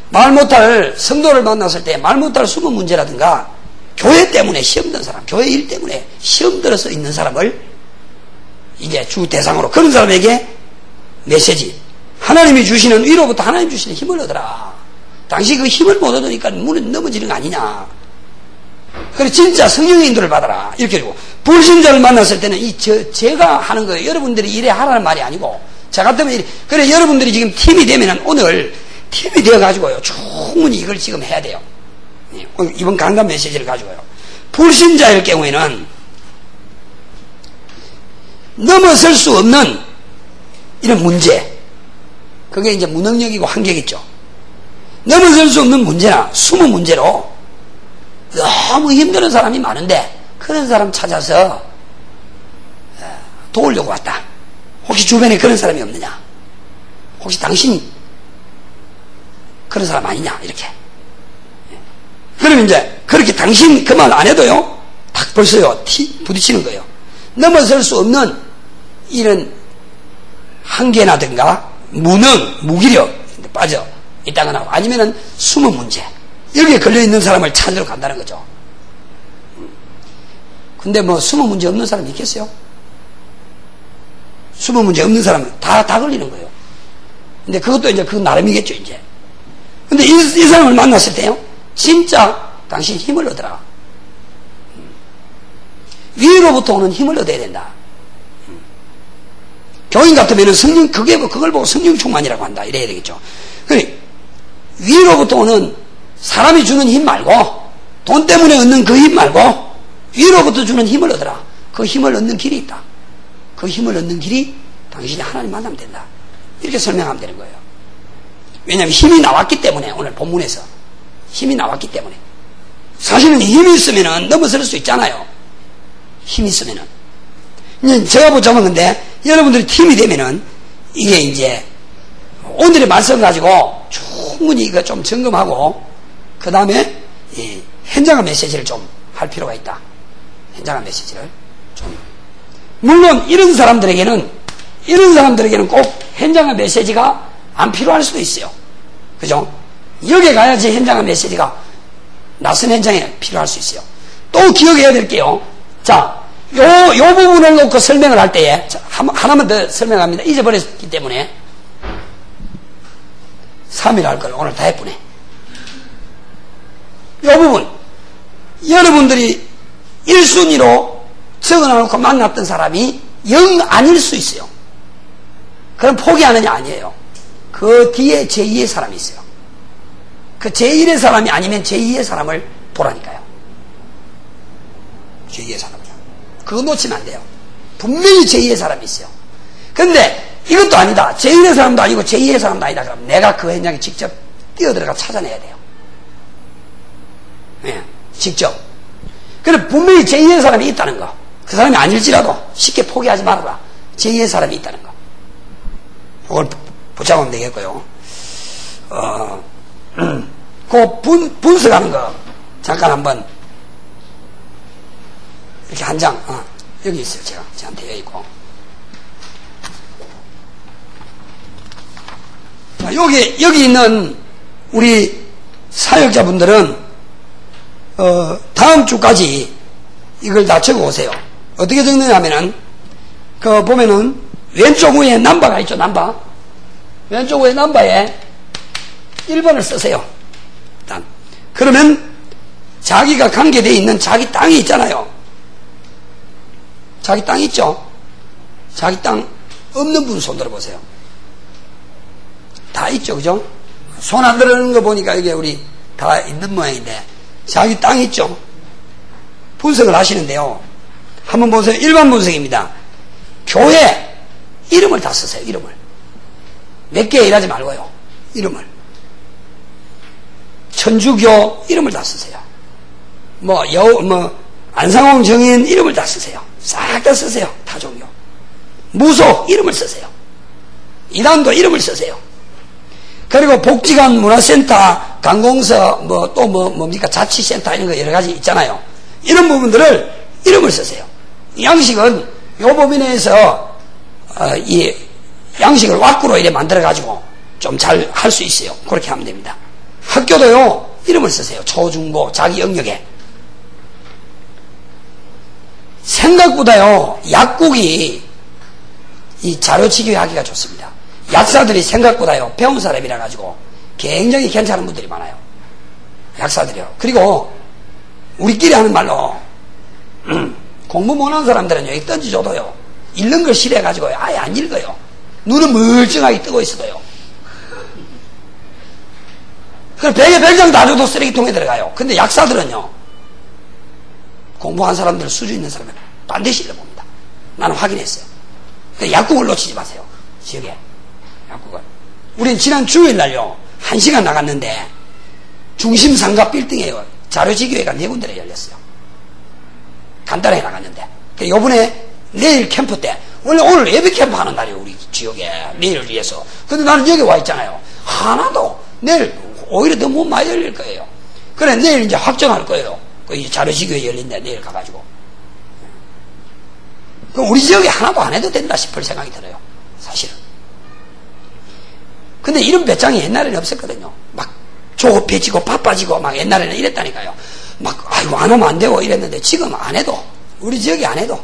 말 못할 성도를 만났을 때 말 못할 숨은 문제라든가 교회 때문에 시험 든 사람, 교회 일 때문에 시험 들어서 있는 사람을 이제 주 대상으로, 그런 사람에게 메시지, 하나님이 주시는 위로부터 하나님 주시는 힘을 얻어라. 당시 그 힘을 못 얻으니까 문에 넘어지는 거 아니냐. 그래 진짜 성령의 인도를 받아라. 이렇게 되고, 불신자를 만났을 때는 제가 하는 거예요. 여러분들이 이래 하라는 말이 아니고, 저 같으면 이래. 그래 여러분들이 지금 팀이 되면은, 오늘 팀이 되어가지고요, 충분히 이걸 지금 해야 돼요. 이번 강단 메시지를 가지고요. 불신자일 경우에는 넘어설 수 없는 이런 문제, 그게 이제 무능력이고 한계겠죠. 넘어설 수 없는 문제나 숨은 문제로 너무 힘든 사람이 많은데, 그런 사람 찾아서 도우려고 왔다. 혹시 주변에 그런 사람이 없느냐? 혹시 당신 그런 사람 아니냐 이렇게. 그러면 이제 그렇게 당신 그 말 안 해도요 딱 벌써요 부딪히는 거예요. 넘어설 수 없는 이런 한계라든가 무능, 무기력 빠져 있다거나 아니면은 숨은 문제 여기에 걸려있는 사람을 찾으러 간다는 거죠. 근데 뭐 숨은 문제 없는 사람이 있겠어요? 숨은 문제 없는 사람은 다 걸리는 거예요. 근데 그것도 이제 그 나름이겠죠, 이제. 근데 이 사람을 만났을 때요, 진짜 당신 힘을 얻어라. 위로부터 오는 힘을 얻어야 된다. 교인 같으면은 그걸 보고 성령 충만이라고 한다. 이래야 되겠죠. 그러니까 위로부터 오는 사람이 주는 힘 말고, 돈 때문에 얻는 그 힘 말고, 위로부터 주는 힘을 얻어라. 그 힘을 얻는 길이 있다. 그 힘을 얻는 길이 당신이 하나님 만나면 된다. 이렇게 설명하면 되는 거예요. 왜냐하면 힘이 나왔기 때문에, 오늘 본문에서. 힘이 나왔기 때문에. 사실은 힘이 있으면은 넘어설 수 있잖아요. 힘이 있으면은. 제가 보자면 근데, 여러분들이 팀이 되면은, 이게 이제, 오늘의 말씀 가지고 충분히 이거 좀 점검하고, 그 다음에, 현장화 메시지를 좀 할 필요가 있다. 현장화 메시지를 좀. 물론, 이런 사람들에게는 꼭 현장화 메시지가 안 필요할 수도 있어요. 그죠? 여기 가야지 현장화 메시지가 낯선 현장에 필요할 수 있어요. 또 기억해야 될 게요. 자, 요 부분을 놓고 설명을 할 때에, 하나만 더 설명합니다. 잊어버렸기 때문에. 3일 할 걸 오늘 다 해보네. 요 부분. 여러분들이 1순위로 적어놓고 만났던 사람이 영 아닐 수 있어요. 그럼 포기하느냐 아니에요. 그 뒤에 제2의 사람이 있어요. 그 제1의 사람이 아니면 제2의 사람을 보라니까요. 제2의 사람을. 그거 놓치면 안 돼요. 분명히 제2의 사람이 있어요. 근데 이것도 아니다. 제1의 사람도 아니고 제2의 사람도 아니다. 그럼 내가 그 현장에 직접 뛰어들어가 찾아내야 돼요. 네, 직접. 그래 분명히 제2의 사람이 있다는 거. 그 사람이 아닐지라도 쉽게 포기하지 말아라. 제2의 사람이 있다는 거. 그걸 붙잡으면 되겠고요. 그 분석하는 거 잠깐 한번 이렇게 한 장, 여기 있어요. 저한테 여기 있고. 자, 여기 있는 우리 사역자분들은 다음 주까지 이걸 다 적어 오세요. 어떻게 적느냐면은 그 보면은 왼쪽 위에 넘버가 있죠. 넘버. 왼쪽 위에 넘버에 1번을 쓰세요. 일단 그러면 자기가 관계되어 있는 자기 땅이 있잖아요. 자기 땅 있죠? 자기 땅 없는 분 손 들어보세요. 다 있죠, 그죠? 손 안 들어오는 거 보니까 이게 우리 다 있는 모양인데, 자기 땅 있죠? 분석을 하시는데요. 한번 보세요. 일반 분석입니다. 교회 이름을 다 쓰세요, 이름을. 몇 개 일하지 말고요. 이름을. 천주교 이름을 다 쓰세요. 안상홍 정인 이름을 다 쓰세요. 싹 다 쓰세요. 타종교. 무속 이름을 쓰세요. 이단도 이름을 쓰세요. 그리고 복지관 문화센터, 관공서, 뭡니까, 자치센터 이런 거 여러 가지 있잖아요. 이런 부분들을 이름을 쓰세요. 양식은 요 범위 내에서, 이 양식을 왁구로 이렇게 만들어가지고 좀 잘 할 수 있어요. 그렇게 하면 됩니다. 학교도요, 이름을 쓰세요. 초, 중고, 자기 영역에. 생각보다요, 약국이 이 자료치기 하기가 좋습니다. 약사들이 생각보다요, 배운 사람이라 가지고 굉장히 괜찮은 분들이 많아요. 약사들이요. 그리고 우리끼리 하는 말로 공부 못하는 사람들은 여기 던지줘도요, 읽는 걸 싫어해가지고 아예 안 읽어요. 눈은 멀쩡하게 뜨고 있어도요. 그럼 100에 100장 다 줘도 쓰레기통에 들어가요. 근데 약사들은요, 공부한 사람들, 수준 있는 사람은 반드시 읽어봅니다. 나는 확인했어요. 근데 약국을 놓치지 마세요. 지역에. 약국을. 우린 지난 주일날요, 1시간 나갔는데, 중심 상가 빌딩에요, 자료지교회가 4군데를 열렸어요. 간단하게 나갔는데. 요번에 내일 캠프 때, 원래 오늘 예배 캠프 하는 날이에요. 우리 지역에. 내일을 위해서. 근데 나는 여기 와 있잖아요. 하나도 내일 오히려 더 못 많이 열릴 거예요. 그래, 내일 이제 확정할 거예요. 그 자료지교회 열린다, 내일 가가지고. 그럼 우리 지역에 하나도 안 해도 된다 싶을 생각이 들어요. 사실은. 근데 이런 배짱이 옛날에는 없었거든요. 막 조급해지고 바빠지고 막 옛날에는 이랬다니까요. 막, 아이고, 안 하면 안 되고 이랬는데 지금 안 해도, 우리 지역이 안 해도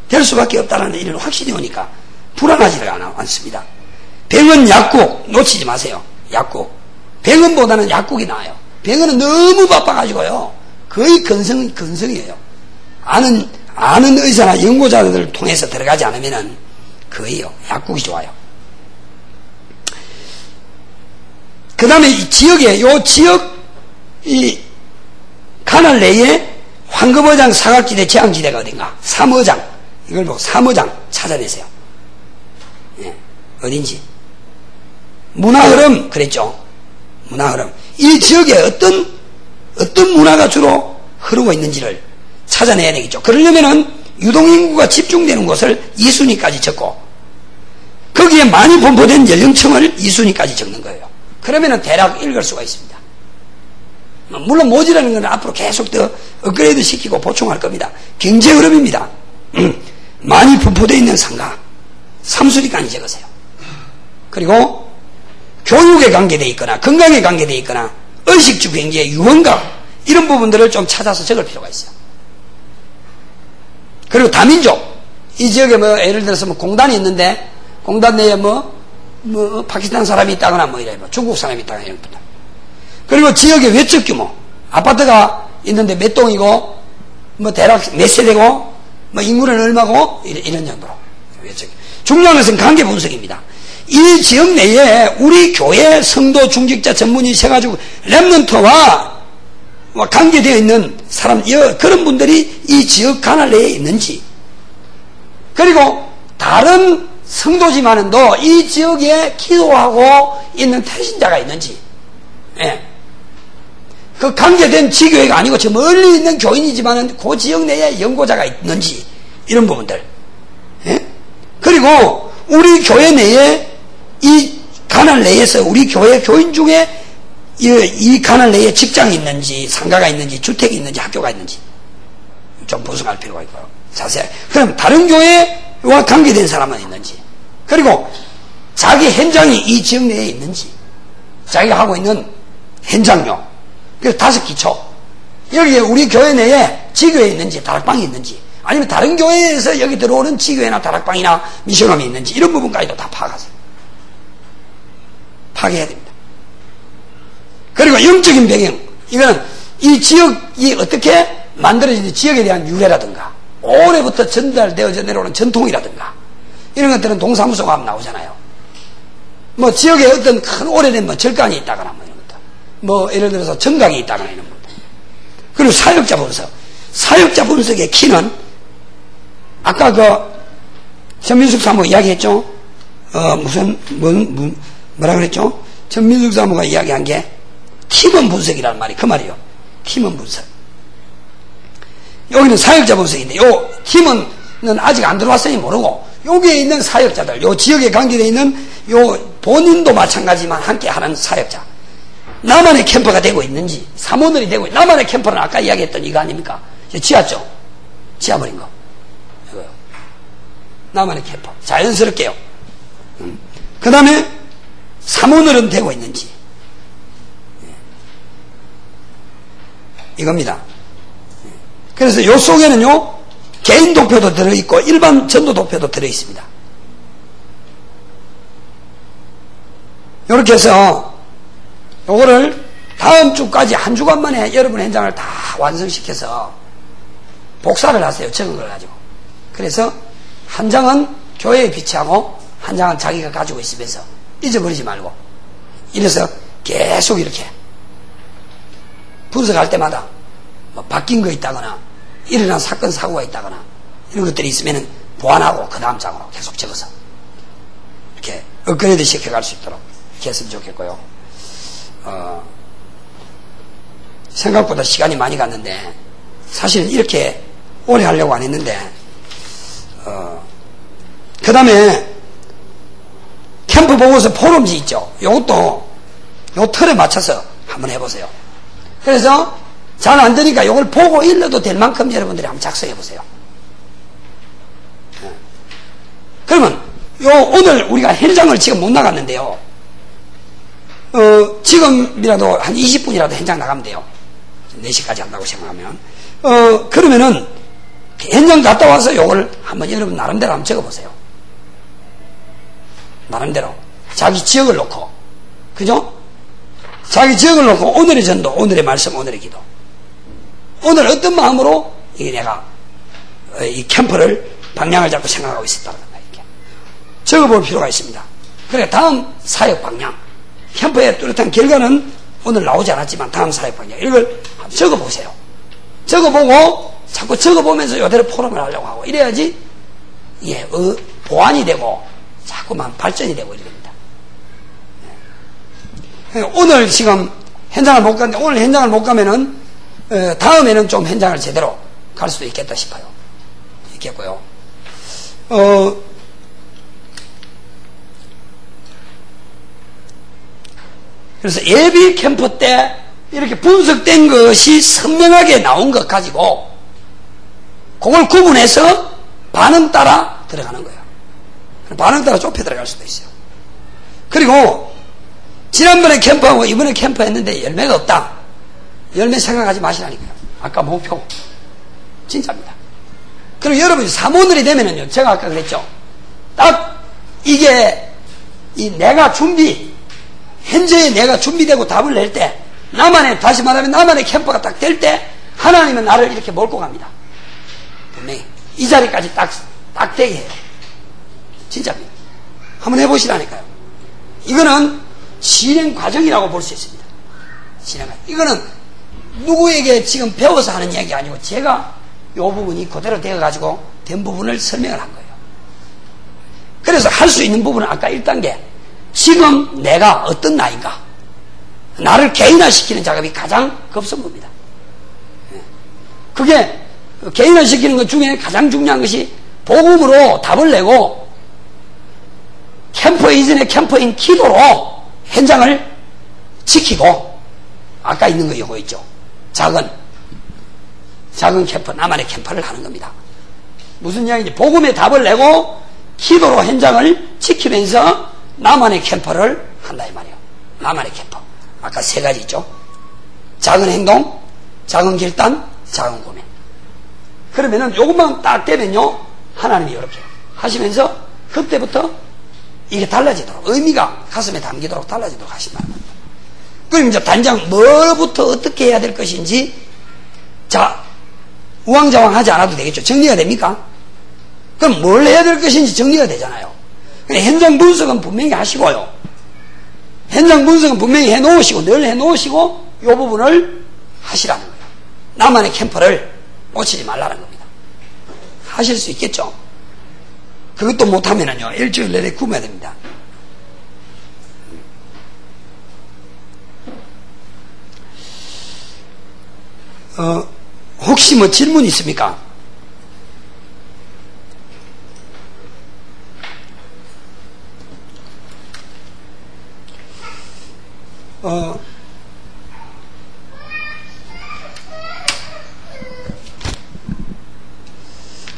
될 수밖에 없다는 이런 확신이 오니까 불안하지가 않습니다. 병은 약국, 놓치지 마세요. 약국. 병원보다는 약국이 나아요. 병원은 너무 바빠가지고요. 거의 근성이에요. 아는 의사나 연구자들을 통해서 들어가지 않으면은 거의요. 약국이 좋아요. 그 다음에 이 지역에, 이 가날 내에 황금어장 사각지대 재앙지대가 어딘가? 삼어장. 이걸 보고 삼어장 찾아내세요. 예, 어딘지. 문화흐름, 그랬죠. 문화흐름. 이 지역에 어떤 문화가 주로 흐르고 있는지를 찾아내야 되겠죠. 그러려면은 유동인구가 집중되는 곳을 2순위까지 적고, 거기에 많이 분포된 연령층을 2순위까지 적는 거예요. 그러면은 대략 읽을 수가 있습니다. 물론 모지라는 건 앞으로 계속 더 업그레이드 시키고 보충할 겁니다. 경제 흐름입니다. 많이 분포되어 있는 상가 3순위까지 적으세요. 그리고 교육에 관계되어 있거나 건강에 관계되어 있거나 의식주 경제, 유흥가 이런 부분들을 좀 찾아서 적을 필요가 있어요. 그리고 다민족, 이 지역에 뭐 예를 들어서 뭐 공단이 있는데 공단 내에 뭐 파키스탄 사람이 있다거나 뭐 이래, 뭐 중국 사람이 있다거나 이런 것들. 그리고 지역의 외적 규모, 아파트가 있는데 몇 동이고 뭐 대략 몇 세대고 뭐 인구는 얼마고 이런 정도로 외적. 중요한 것은 관계 분석입니다. 이 지역 내에 우리 교회 성도 중직자 전문의 세가지고 랩런트와 관계되어 있는 사람, 그런 분들이 이 지역 관할 내에 있는지, 그리고 다른 성도지만은도 이 지역에 기도하고 있는 태신자가 있는지, 예. 그 관계된 지교회가 아니고 저 멀리 있는 교인이지만은 그 지역 내에 연고자가 있는지, 이런 부분들. 예? 그리고 우리 교회 내에 이 관할 내에서 우리 교회 교인 중에 이 관할 내에 직장이 있는지, 상가가 있는지, 주택이 있는지, 학교가 있는지 좀 분석할 필요가 있고요. 자세히. 그럼 다른 교회와 관계된 사람은 있는지, 그리고 자기 현장이 이 지역 내에 있는지, 자기가 하고 있는 현장요. 그래서 5기초. 여기에 우리 교회 내에 지교회 있는지, 다락방이 있는지, 아니면 다른 교회에서 여기 들어오는 지교회나 다락방이나 미션홈이 있는지, 이런 부분까지도 다 파악하세요. 파악해야 됩니다. 그리고 영적인 배경, 이거는 이 지역이 어떻게 만들어진 지역에 대한 유래라든가 오래부터 전달되어져 내려오는 전통이라든가 이런 것들은 동사무소가 하면 나오잖아요. 뭐 지역에 어떤 큰 오래된 뭐 절간이 있다거나 뭐 이런 것들, 뭐 예를 들어서 정각이 있다거나 이런 것들. 그리고 사역자 분석. 사역자 분석의 키는 아까 전민숙 사모 이야기했죠. 뭐라 그랬죠? 전민숙 사모가 이야기한 게 팀원 분석이라는 말이 그 말이에요. 팀원 분석. 여기는 사역자 분석인데, 요 팀원은 아직 안 들어왔으니 모르고, 여기에 있는 사역자들, 요 지역에 관계되어 있는 요 본인도 마찬가지만 함께 하는 사역자. 나만의 캠퍼가 되고 있는지, 사모들이 되고, 나만의 캠퍼는 아까 이야기했던 이거 아닙니까? 지하죠? 지하버린 거. 이거요. 나만의 캠퍼. 자연스럽게요. 그 다음에 사모들은 되고 있는지. 이겁니다. 그래서 요 속에는요, 개인 도표도 들어있고, 일반 전도 도표도 들어있습니다. 요렇게 해서, 요거를 다음 주까지 한 주간 만에 여러분 현장을 다 완성시켜서 복사를 하세요. 적은 걸 가지고. 그래서 한 장은 교회에 비치하고, 한 장은 자기가 가지고 있으면서 잊어버리지 말고, 이래서 계속 이렇게 분석할 때마다 뭐 바뀐 거 있다거나 일어난 사건 사고가 있다거나 이런 것들이 있으면 보완하고 그 다음 장으로 계속 적어서 이렇게 업그레이드 시켜갈 수 있도록 이렇게 했으면 좋겠고요. 생각보다 시간이 많이 갔는데 사실은 이렇게 오래 하려고 안 했는데 그 다음에 캠프 보고서 포럼지 있죠. 요것도 요 틀에 맞춰서 한번 해보세요. 그래서 잘 안 되니까 요걸 보고 일러도 될 만큼 여러분들이 한번 작성해 보세요. 그러면 오늘 우리가 현장을 지금 못 나갔는데요. 지금이라도 한 20분이라도 현장 나가면 돼요. 4시까지 한다고 생각하면. 그러면은 현장 갔다 와서 요걸 한번 여러분 나름대로 한번 적어보세요. 나름대로. 자기 지역을 놓고. 그죠? 자기 지역을 놓고 오늘의 전도, 오늘의 말씀, 오늘의 기도. 오늘 어떤 마음으로 이게 내가 이 캠프를 방향을 잡고 생각하고 있었다는 거예요. 이렇게 적어볼 필요가 있습니다. 그래 다음 사역 방향, 캠프의 뚜렷한 결과는 오늘 나오지 않았지만 다음 사역 방향 이걸 한번 적어보세요. 적어보고 자꾸 적어보면서 이대로 포럼을 하려고 하고 이래야지 이게 보완이 되고 자꾸만 발전이 되고 이럽니다. 오늘 지금 현장을 못 갔는데 오늘 현장을 못 가면은 다음에는 좀 현장을 제대로 갈 수도 있겠다 싶어요. 있겠고요. 그래서 예비 캠프 때 이렇게 분석된 것이 선명하게 나온 것 가지고 그걸 구분해서 반응 따라 들어가는 거예요. 반응 따라 좁혀 들어갈 수도 있어요. 그리고 지난번에 캠프하고 이번에 캠프 했는데 열매가 없다. 열매 생각하지 마시라니까요. 아까 목표 진짜입니다. 그럼 여러분이 사모늘이 되면은요, 제가 아까 그랬죠. 딱 이게 내가 현재의 내가 준비되고 답을 낼 때, 다시 말하면 나만의 캠프가 딱 될 때 하나님은 나를 이렇게 몰고 갑니다. 분명히 이 자리까지 딱 되게 해요. 진짜입니다. 한번 해보시라니까요. 이거는 진행 과정이라고 볼 수 있습니다. 진행 과정. 이거는 누구에게 지금 배워서 하는 이야기 아니고 제가 이 부분이 그대로 되어가지고 된 부분을 설명을 한 거예요. 그래서 할 수 있는 부분은 아까 1단계 지금 내가 어떤 나이인가 나를 개인화시키는 작업이 가장 급선무입니다. 그게 개인화시키는 것 중에 가장 중요한 것이 복음으로 답을 내고 캠프 이전에 캠프인 기도로 현장을 지키고 아까 있는 거 이거 있죠. 작은 캠프, 나만의 캠프를 하는 겁니다. 무슨 이야기인지 복음의 답을 내고 기도로 현장을 지키면서 나만의 캠프를 한다 이 말이에요. 나만의 캠프. 아까 3가지 있죠. 작은 행동, 작은 결단, 작은 고민. 그러면은 요것만 딱 되면요 하나님이 이렇게 하시면서 그때부터 이게 달라지도록 의미가 가슴에 담기도록 달라지도록 하신다는 겁니다. 그럼 이제 단장 뭐부터 어떻게 해야 될 것인지 우왕좌왕하지 않아도 되겠죠. 정리가 됩니까? 그럼 뭘 해야 될 것인지 정리가 되잖아요. 현장 분석은 분명히 하시고요. 현장 분석은 분명히 해놓으시고 늘 해놓으시고 이 부분을 하시라는 거예요. 나만의 캠프를 놓치지 말라는 겁니다. 하실 수 있겠죠? 그것도 못하면은요 일주일 내내 굶어야 됩니다. 혹시 뭐 질문 있습니까?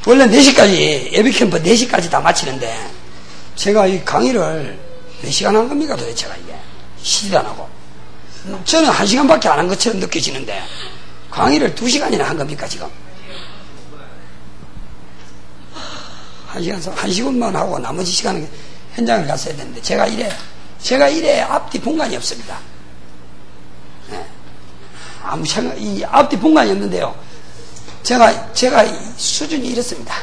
원래 4시까지 예비캠프 4시까지 다 마치는데 제가 이 강의를 몇 시간 한 겁니까 도대체가 이게 시도 안 하고 저는 1시간밖에 안 한 것처럼 느껴지는데 강의를 2시간이나 한 겁니까 지금? 1시간만 하고 나머지 시간은 현장을 갔어야 되는데 제가 이래 앞뒤 분간이 없습니다. 네. 아무 생각, 이 앞뒤 분간이 없는데요. 제가 수준이 이렇습니다.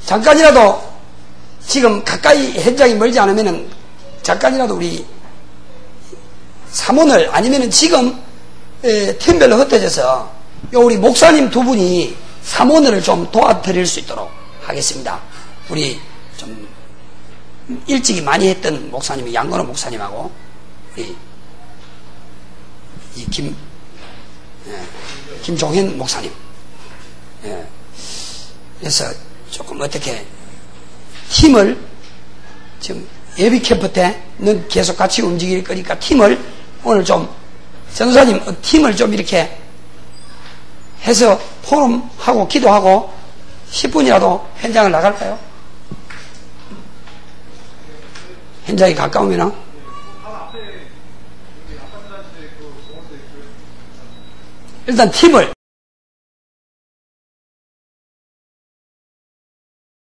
잠깐이라도 지금 가까이 현장이 멀지 않으면은 잠깐이라도 우리 사모늘 아니면은 지금 팀별로 흩어져서 우리 목사님 2분이 사모늘을 좀 도와드릴 수 있도록 하겠습니다. 우리 좀 일찍이 많이 했던 목사님이 양건호 목사님하고 우리 김종현 목사님. 예. 그래서 조금 어떻게 팀을 지금 예비 캠프 때는 계속 같이 움직일 거니까 팀을 오늘 좀 전도사님 팀을 좀 이렇게 해서 포럼하고 기도하고 10분이라도 현장을 나갈까요? 현장이 가까우면 일단 팀을